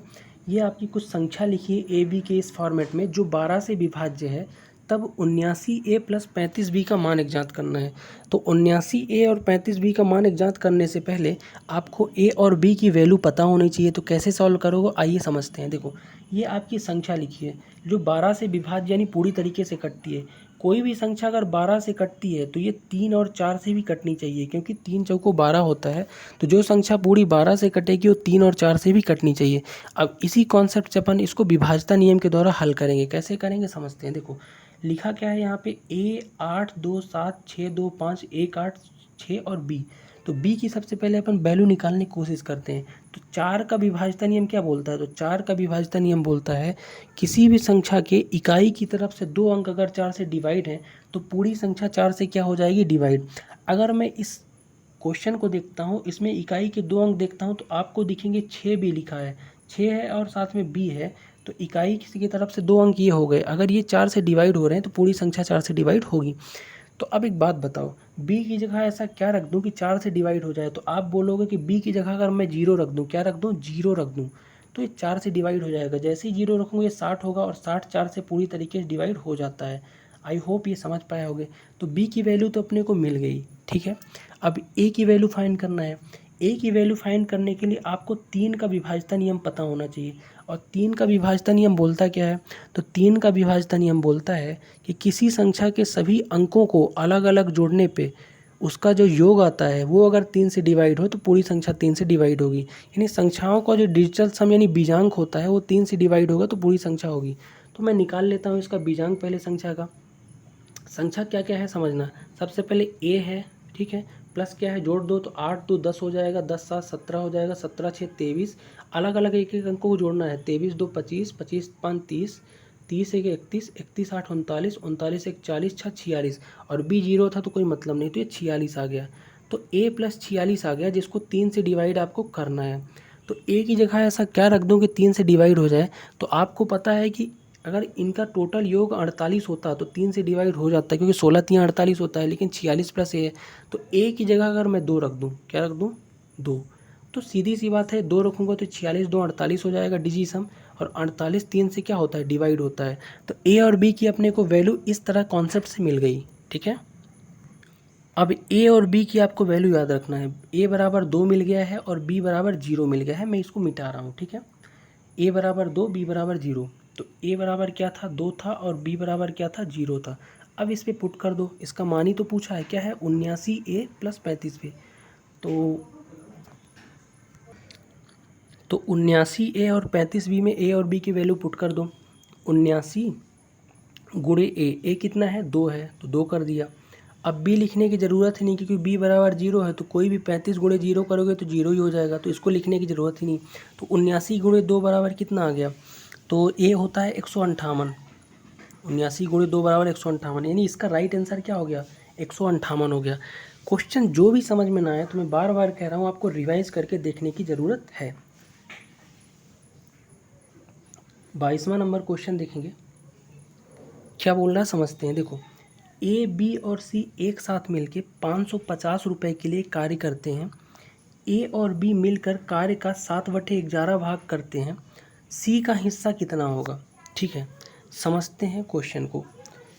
ये आपकी कुछ संख्या लिखी है ए बी के इस फॉर्मेट में, जो 12 से विभाज्य है, तब 79A प्लस 35B का मान ज्ञात करना है। तो 79A और 35B का मान ज्ञात करने से पहले आपको ए और बी की वैल्यू पता होनी चाहिए। तो कैसे सॉल्व करोगे, आइए समझते हैं। देखो, ये आपकी संख्या लिखी है जो 12 से विभाज्य यानी पूरी तरीके से कटती है। कोई भी संख्या अगर 12 से कटती है तो ये 3 और 4 से भी कटनी चाहिए, क्योंकि 3 चौको 12 होता है। तो जो संख्या पूरी 12 से कटेगी वो 3 और 4 से भी कटनी चाहिए। अब इसी कॉन्सेप्ट से अपन इसको विभाज्यता नियम के द्वारा हल करेंगे। कैसे करेंगे समझते हैं। देखो, लिखा क्या है यहाँ पे, ए 8 2 7 6 2 5 1 8 6 और बी। तो बी की सबसे पहले अपन वैल्यू निकालने की कोशिश करते हैं। तो 4 का विभाज्यता नियम क्या बोलता है, तो 4 का विभाज्यता नियम बोलता है किसी भी संख्या के इकाई की तरफ से 2 अंक अगर 4 से डिवाइड है तो पूरी संख्या 4 से क्या हो जाएगी, डिवाइड। अगर मैं इस क्वेश्चन को देखता हूँ, इसमें इकाई के 2 अंक देखता हूँ, तो आपको दिखेंगे 6 भी लिखा है, 6 है और साथ में बी है। तो इकाई किसी की तरफ से 2 अंक ये हो गए। अगर ये 4 से डिवाइड हो रहे हैं तो पूरी संख्या 4 से डिवाइड होगी। तो अब एक बात बताओ, बी की जगह ऐसा क्या रख दूं कि 4 से डिवाइड हो जाए। तो आप बोलोगे कि बी की जगह अगर मैं 0 रख दूं, क्या रख दूं, 0 रख दूं, तो ये 4 से डिवाइड हो जाएगा। जैसे ही 0 रखूँगा ये 60 होगा, और 60 4 से पूरी तरीके से डिवाइड हो जाता है। आई होप ये समझ पाए होगे। तो बी की वैल्यू तो अपने को मिल गई। ठीक है, अब ए की वैल्यू फाइंड करना है। ए की वैल्यू फाइंड करने के लिए आपको 3 का विभाज्यता नियम पता होना चाहिए। और 3 का विभाज्यता नियम बोलता क्या है, तो 3 का विभाज्यता नियम बोलता है कि किसी संख्या के सभी अंकों को अलग अलग जोड़ने पे उसका जो योग आता है वो अगर 3 से डिवाइड हो तो पूरी संख्या 3 से डिवाइड होगी। यानी संख्याओं का जो डिजिटल सम यानी बीजांक होता है वो 3 से डिवाइड होगा तो पूरी संख्या होगी। तो मैं निकाल लेता हूँ इसका बीजांक पहले संख्या का। संख्या क्या क्या है समझना। सबसे पहले ए है, ठीक है, प्लस क्या है, जोड़ दो, तो 8 2 10 हो जाएगा, 10 7 17 हो जाएगा, 17 6 23। अलग अलग एक एक अंकों को जोड़ना है। 23 2 25, 25 5 30, 30 1 31, 31 8 39, 39 1 40, 6 46। और बी 0 था तो कोई मतलब नहीं, तो ये 46 आ गया। तो ए प्लस 46 आ गया, जिसको 3 से डिवाइड आपको करना है। तो ए की जगह ऐसा क्या रख दूँ कि 3 से डिवाइड हो जाए। तो आपको पता है कि अगर इनका टोटल योग 48 होता तो 3 से डिवाइड हो जाता है, क्योंकि 16 3 48 होता है, लेकिन 46 प्लस ए है। तो ए की जगह अगर मैं 2 रख दूँ, क्या रख दूँ, 2, तो सीधी सी बात है 2 रखूँगा तो 46 2 48 हो जाएगा डिजी सम। और 48 3 से क्या होता है, डिवाइड होता है। तो ए और बी की अपने को वैल्यू इस तरह कॉन्सेप्ट से मिल गई। ठीक है, अब ए और बी की आपको वैल्यू याद रखना है। ए बराबर 2 मिल गया है और बी बराबर 0 मिल गया है। मैं इसको मिटा रहा हूँ। ठीक है, ए बराबर 2 बी बराबर 0। तो ए बराबर क्या था, 2 था, और बी बराबर क्या था, 0 था। अब इस पे पुट कर दो, इसका मान ही तो पूछा है, क्या है, 79A प्लस 35B। तो 79A और 35B में ए और बी की वैल्यू पुट कर दो। 79 गुणे ए कितना है, 2 है, तो 2 कर दिया। अब बी लिखने की ज़रूरत ही नहीं, क्योंकि बी बराबर 0 है, तो कोई भी 35 गुणे 0 करोगे तो 0 ही हो जाएगा, तो इसको लिखने की ज़रूरत ही नहीं। तो 79 गुणे 2 बराबर कितना आ गया, तो ए होता है 158। 79 गुणे 2 बराबर 158, यानी इसका राइट आंसर क्या हो गया, 158 हो गया। क्वेश्चन जो भी समझ में ना आए तो मैं बार बार कह रहा हूँ, आपको रिवाइज करके देखने की ज़रूरत है। 22वां नंबर क्वेश्चन देखेंगे, क्या बोल रहा है समझते हैं। देखो, ए बी और सी एक साथ मिलकर 550 रुपये के लिए कार्य करते हैं। ए और बी मिलकर कार्य का 7/11 भाग करते हैं। सी का हिस्सा कितना होगा। ठीक है, समझते हैं क्वेश्चन को।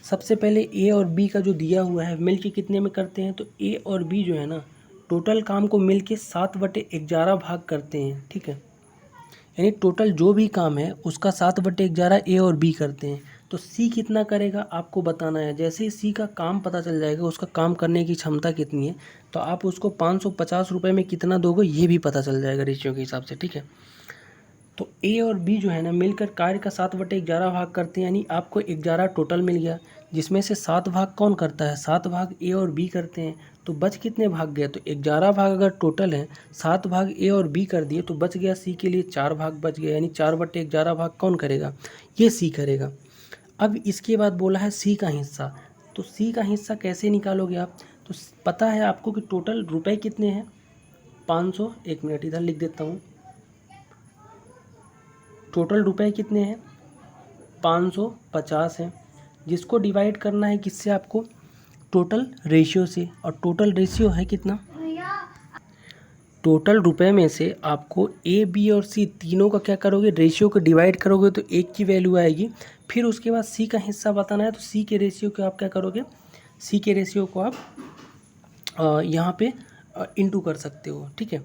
सबसे पहले ए और बी का जो दिया हुआ है मिलके कितने में करते हैं, तो ए और बी जो है ना टोटल काम को मिलके 7/11 भाग करते हैं। ठीक है, यानी टोटल जो भी काम है उसका 7/11 ए और बी करते हैं। तो सी कितना करेगा आपको बताना है। जैसे ही सी का काम पता चल जाएगा, उसका काम करने की क्षमता कितनी है, तो आप उसको 550 रुपये में कितना दोगे ये भी पता चल जाएगा रेशियो के हिसाब से। ठीक है, तो ए और बी जो है ना मिलकर कार्य का 7/11 भाग करते हैं, यानी आपको 11 टोटल मिल गया, जिसमें से 7 भाग कौन करता है, 7 भाग ए और बी करते हैं। तो बच कितने भाग गए, तो 11 भाग अगर टोटल है, 7 भाग ए और बी कर दिए, तो बच गया सी के लिए 4 भाग बच गया, यानी 4/11 भाग कौन करेगा, ये सी करेगा। अब इसके बाद बोला है सी का हिस्सा। तो सी का हिस्सा कैसे निकालोगे आप, तो पता है आपको कि टोटल रुपए कितने हैं 500, 1 मिनट इधर लिख देता हूँ, टोटल रुपए कितने हैं 550 हैं, जिसको डिवाइड करना है किससे आपको, टोटल रेशियो से, और टोटल रेशियो है कितना, टोटल रुपए में से आपको ए बी और सी तीनों का क्या करोगे, रेशियो को डिवाइड करोगे तो एक की वैल्यू आएगी। फिर उसके बाद सी का हिस्सा बताना है, तो सी के रेशियो को आप क्या करोगे, सी के रेशियो को आप यहाँ पे इंटू कर सकते हो, ठीक है।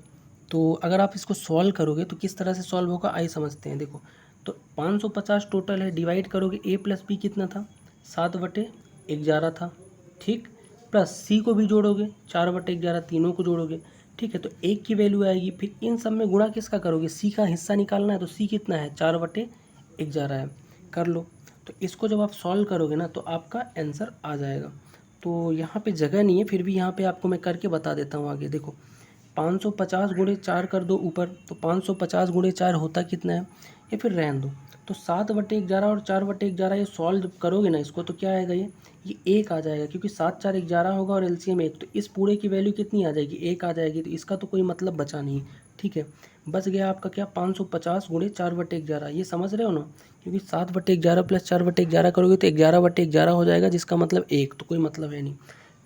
तो अगर आप इसको सॉल्व करोगे तो किस तरह से सॉल्व होगा आइए समझते हैं। देखो तो 550 टोटल है, डिवाइड करोगे ए प्लस बी कितना था 7/11 था, ठीक, प्लस सी को भी जोड़ोगे 4/11 तीनों को जोड़ोगे, ठीक है, तो एक की वैल्यू आएगी। फिर इन सब में गुणा किसका करोगे, सी का हिस्सा निकालना है, तो सी कितना है 4/11 है, कर लो। तो इसको जब आप सॉल्व करोगे ना तो आपका आंसर आ जाएगा। तो यहाँ पे जगह नहीं है, फिर भी यहाँ पे आपको मैं करके बता देता हूँ आगे। देखो 550 गुणे 4 कर दो ऊपर, तो 550 गुणे 4 होता कितना है, या फिर रहने दो। तो 7/11 और 4/11 ये सॉल्व जब करोगे ना इसको, तो क्या आएगा, ये एक आ जाएगा, क्योंकि 7 4 11 होगा और एलसीएम 1, तो इस पूरे की वैल्यू कितनी आ जाएगी, एक आ जाएगी। तो इसका तो कोई मतलब बचा नहीं, ठीक है। बच गया आपका क्या 550 गुणे 4/11, ये समझ रहे हो ना, क्योंकि 7/11 प्लस 4/11 करोगे तो 11/11 हो जाएगा, जिसका मतलब एक, तो कोई मतलब है नहीं।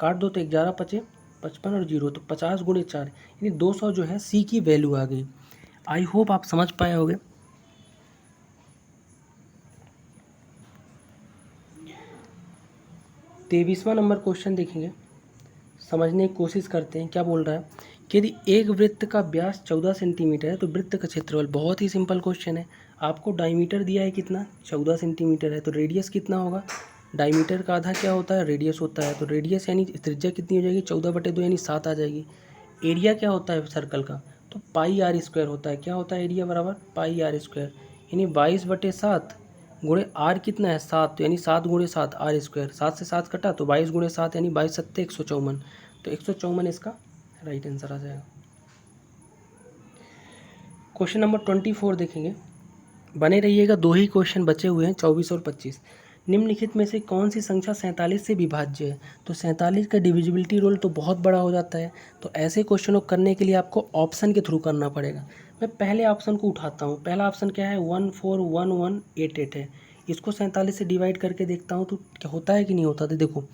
काट दो तो 11 पचे 55 और 0, तो 50 गुणे 4 यानी 200 जो है सी की वैल्यू आ गई। आई होप आप समझ पाए होगे। तेईसवां नंबर क्वेश्चन देखेंगे, समझने की कोशिश करते हैं। क्या बोल रहा है कि यदि एक वृत्त का व्यास 14 सेंटीमीटर है तो वृत्त का क्षेत्रफल, बहुत ही सिंपल क्वेश्चन है। आपको डायमीटर दिया है कितना 14 सेंटीमीटर है, तो रेडियस कितना होगा, डायमीटर का आधा क्या होता है, रेडियस होता है, तो रेडियस यानी त्रिज्या कितनी हो जाएगी 14/2 यानी 7 आ जाएगी। एरिया क्या होता है सर्कल का, तो πr² होता है, क्या होता है एरिया बराबर πr², यानी 22/7 गुणे आर कितना है 7, तो यानी 7 गुणे 7 r², 7 से 7 कटा तो 22 गुणे 7 यानी 22 7 154, तो 154 इसका राइट आंसर आ जाएगा। क्वेश्चन नंबर 24 देखेंगे, बने रहिएगा, दो ही क्वेश्चन बचे हुए हैं 24 और 25। निम्नलिखित में से कौन सी संख्या 47 से विभाज्य है, तो 47 का डिविजिबिलिटी रोल तो बहुत बड़ा हो जाता है, तो ऐसे क्वेश्चनों को करने के लिए आपको ऑप्शन के थ्रू करना पड़ेगा। मैं पहले ऑप्शन को उठाता हूँ, पहला ऑप्शन क्या है 141188 है, इसको 47 से डिवाइड करके देखता हूँ तो क्या होता है कि नहीं होता, तो देखो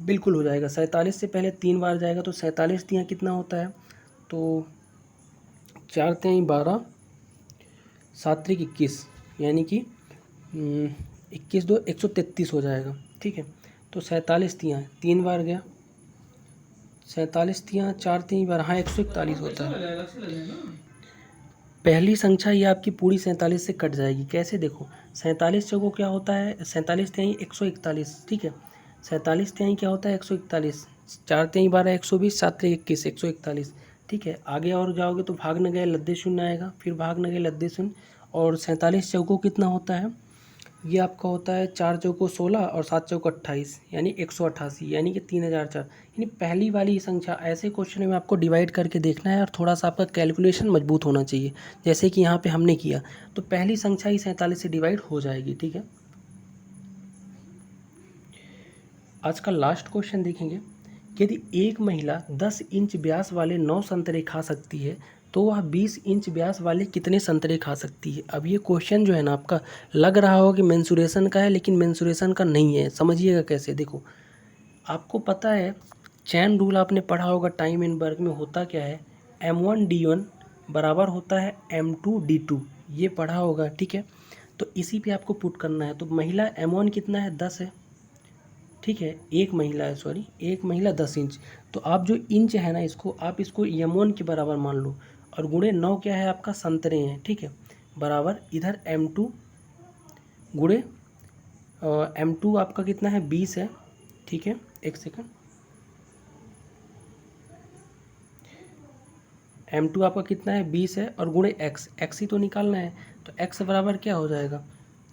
बिल्कुल हो जाएगा। 47 से पहले 3 बार जाएगा, तो 47 यहाँ कितना होता है, तो 4 3 12 7 3 21, यानी कि 21 2 133 हो जाएगा, ठीक है। तो 47 यहाँ 3 बार गया, 47 यहाँ 4 3 बार, हाँ 141 होता है। पहली संख्या ये आपकी पूरी 47 से कट जाएगी, कैसे देखो 47 चौको क्या होता है, 47 तिहाई 141, ठीक है, 47 तिहाई क्या होता है 141, 4 तिहाई 12 120, 7 तिहाई 21 141, ठीक है। आगे और जाओगे तो भाग न गए लद्दे शून्य आएगा, फिर भाग न गए लद्दे शून्य, और 47 चौको कितना होता है, ये आपका होता है 4 चौको 16 और 7 चौको 28 यानी 188, यानी कि 3004, यानी पहली वाली संख्या। ऐसे क्वेश्चन में आपको डिवाइड करके देखना है और थोड़ा सा आपका कैलकुलेशन मजबूत होना चाहिए, जैसे कि यहाँ पे हमने किया, तो पहली संख्या ही 47 से डिवाइड हो जाएगी, ठीक है। आज का लास्ट क्वेश्चन देखेंगे, यदि एक महिला 10 इंच व्यास वाले 9 संतरे खा सकती है तो वह 20 इंच व्यास वाले कितने संतरे खा सकती है। अब ये क्वेश्चन जो है ना आपका लग रहा हो कि मेंसुरेशन का है, लेकिन मेंसुरेशन का नहीं है, समझिएगा कैसे। देखो आपको पता है चैन रूल आपने पढ़ा होगा टाइम एंड वर्क में, होता क्या है M1D1 बराबर होता है M2D2, ये पढ़ा होगा, ठीक है। तो इसी पे आपको पुट करना है। तो महिला M1 कितना है 10 है, ठीक है, एक महिला है, सॉरी एक महिला 10 इंच, तो आप जो इंच है ना इसको आप इसको M1 के बराबर मान लो, और गुणे 9 क्या है आपका संतरे हैं, ठीक है, बराबर इधर M2 गुणे M2 आपका कितना है 20 है, ठीक है, एक सेकंड, M2 आपका कितना है 20 है, और गुणे x ही तो निकालना है, तो x बराबर क्या हो जाएगा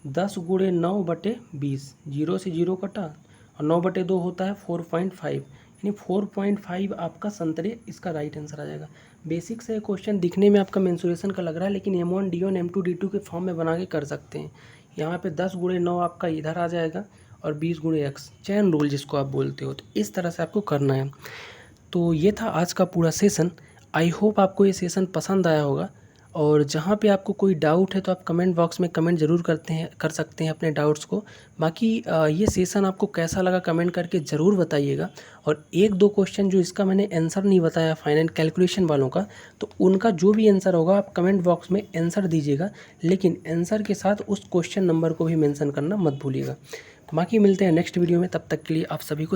10 गुणे 9/20, 0 से 0 कटा, और 9/2 होता है 4.5, यानी 4.5 आपका संतरे इसका राइट आंसर आ जाएगा। बेसिक से क्वेश्चन दिखने में आपका मेंसुरेशन का लग रहा है, लेकिन M1D1 M2D2 के फॉर्म में बना के कर सकते हैं। यहाँ पे 10 गुणे 9 आपका इधर आ जाएगा, और 20 गुणे एक्स, चैन रूल जिसको आप बोलते हो। तो इस तरह से आपको करना है। तो ये था आज का पूरा सेशन। आई होप आपको ये सेशन पसंद आया होगा, और जहाँ पे आपको कोई डाउट है तो आप कमेंट बॉक्स में कमेंट ज़रूर कर सकते हैं अपने डाउट्स को। बाकी ये सेशन आपको कैसा लगा कमेंट करके ज़रूर बताइएगा। और एक दो क्वेश्चन जो इसका मैंने आंसर नहीं बताया फाइनेंस कैलकुलेशन वालों का, तो उनका जो भी आंसर होगा आप कमेंट बॉक्स में आंसर दीजिएगा, लेकिन आंसर के साथ उस क्वेश्चन नंबर को भी मेंशन करना मत भूलिएगा। बाकी मिलते हैं नेक्स्ट वीडियो में, तब तक के लिए आप सभी को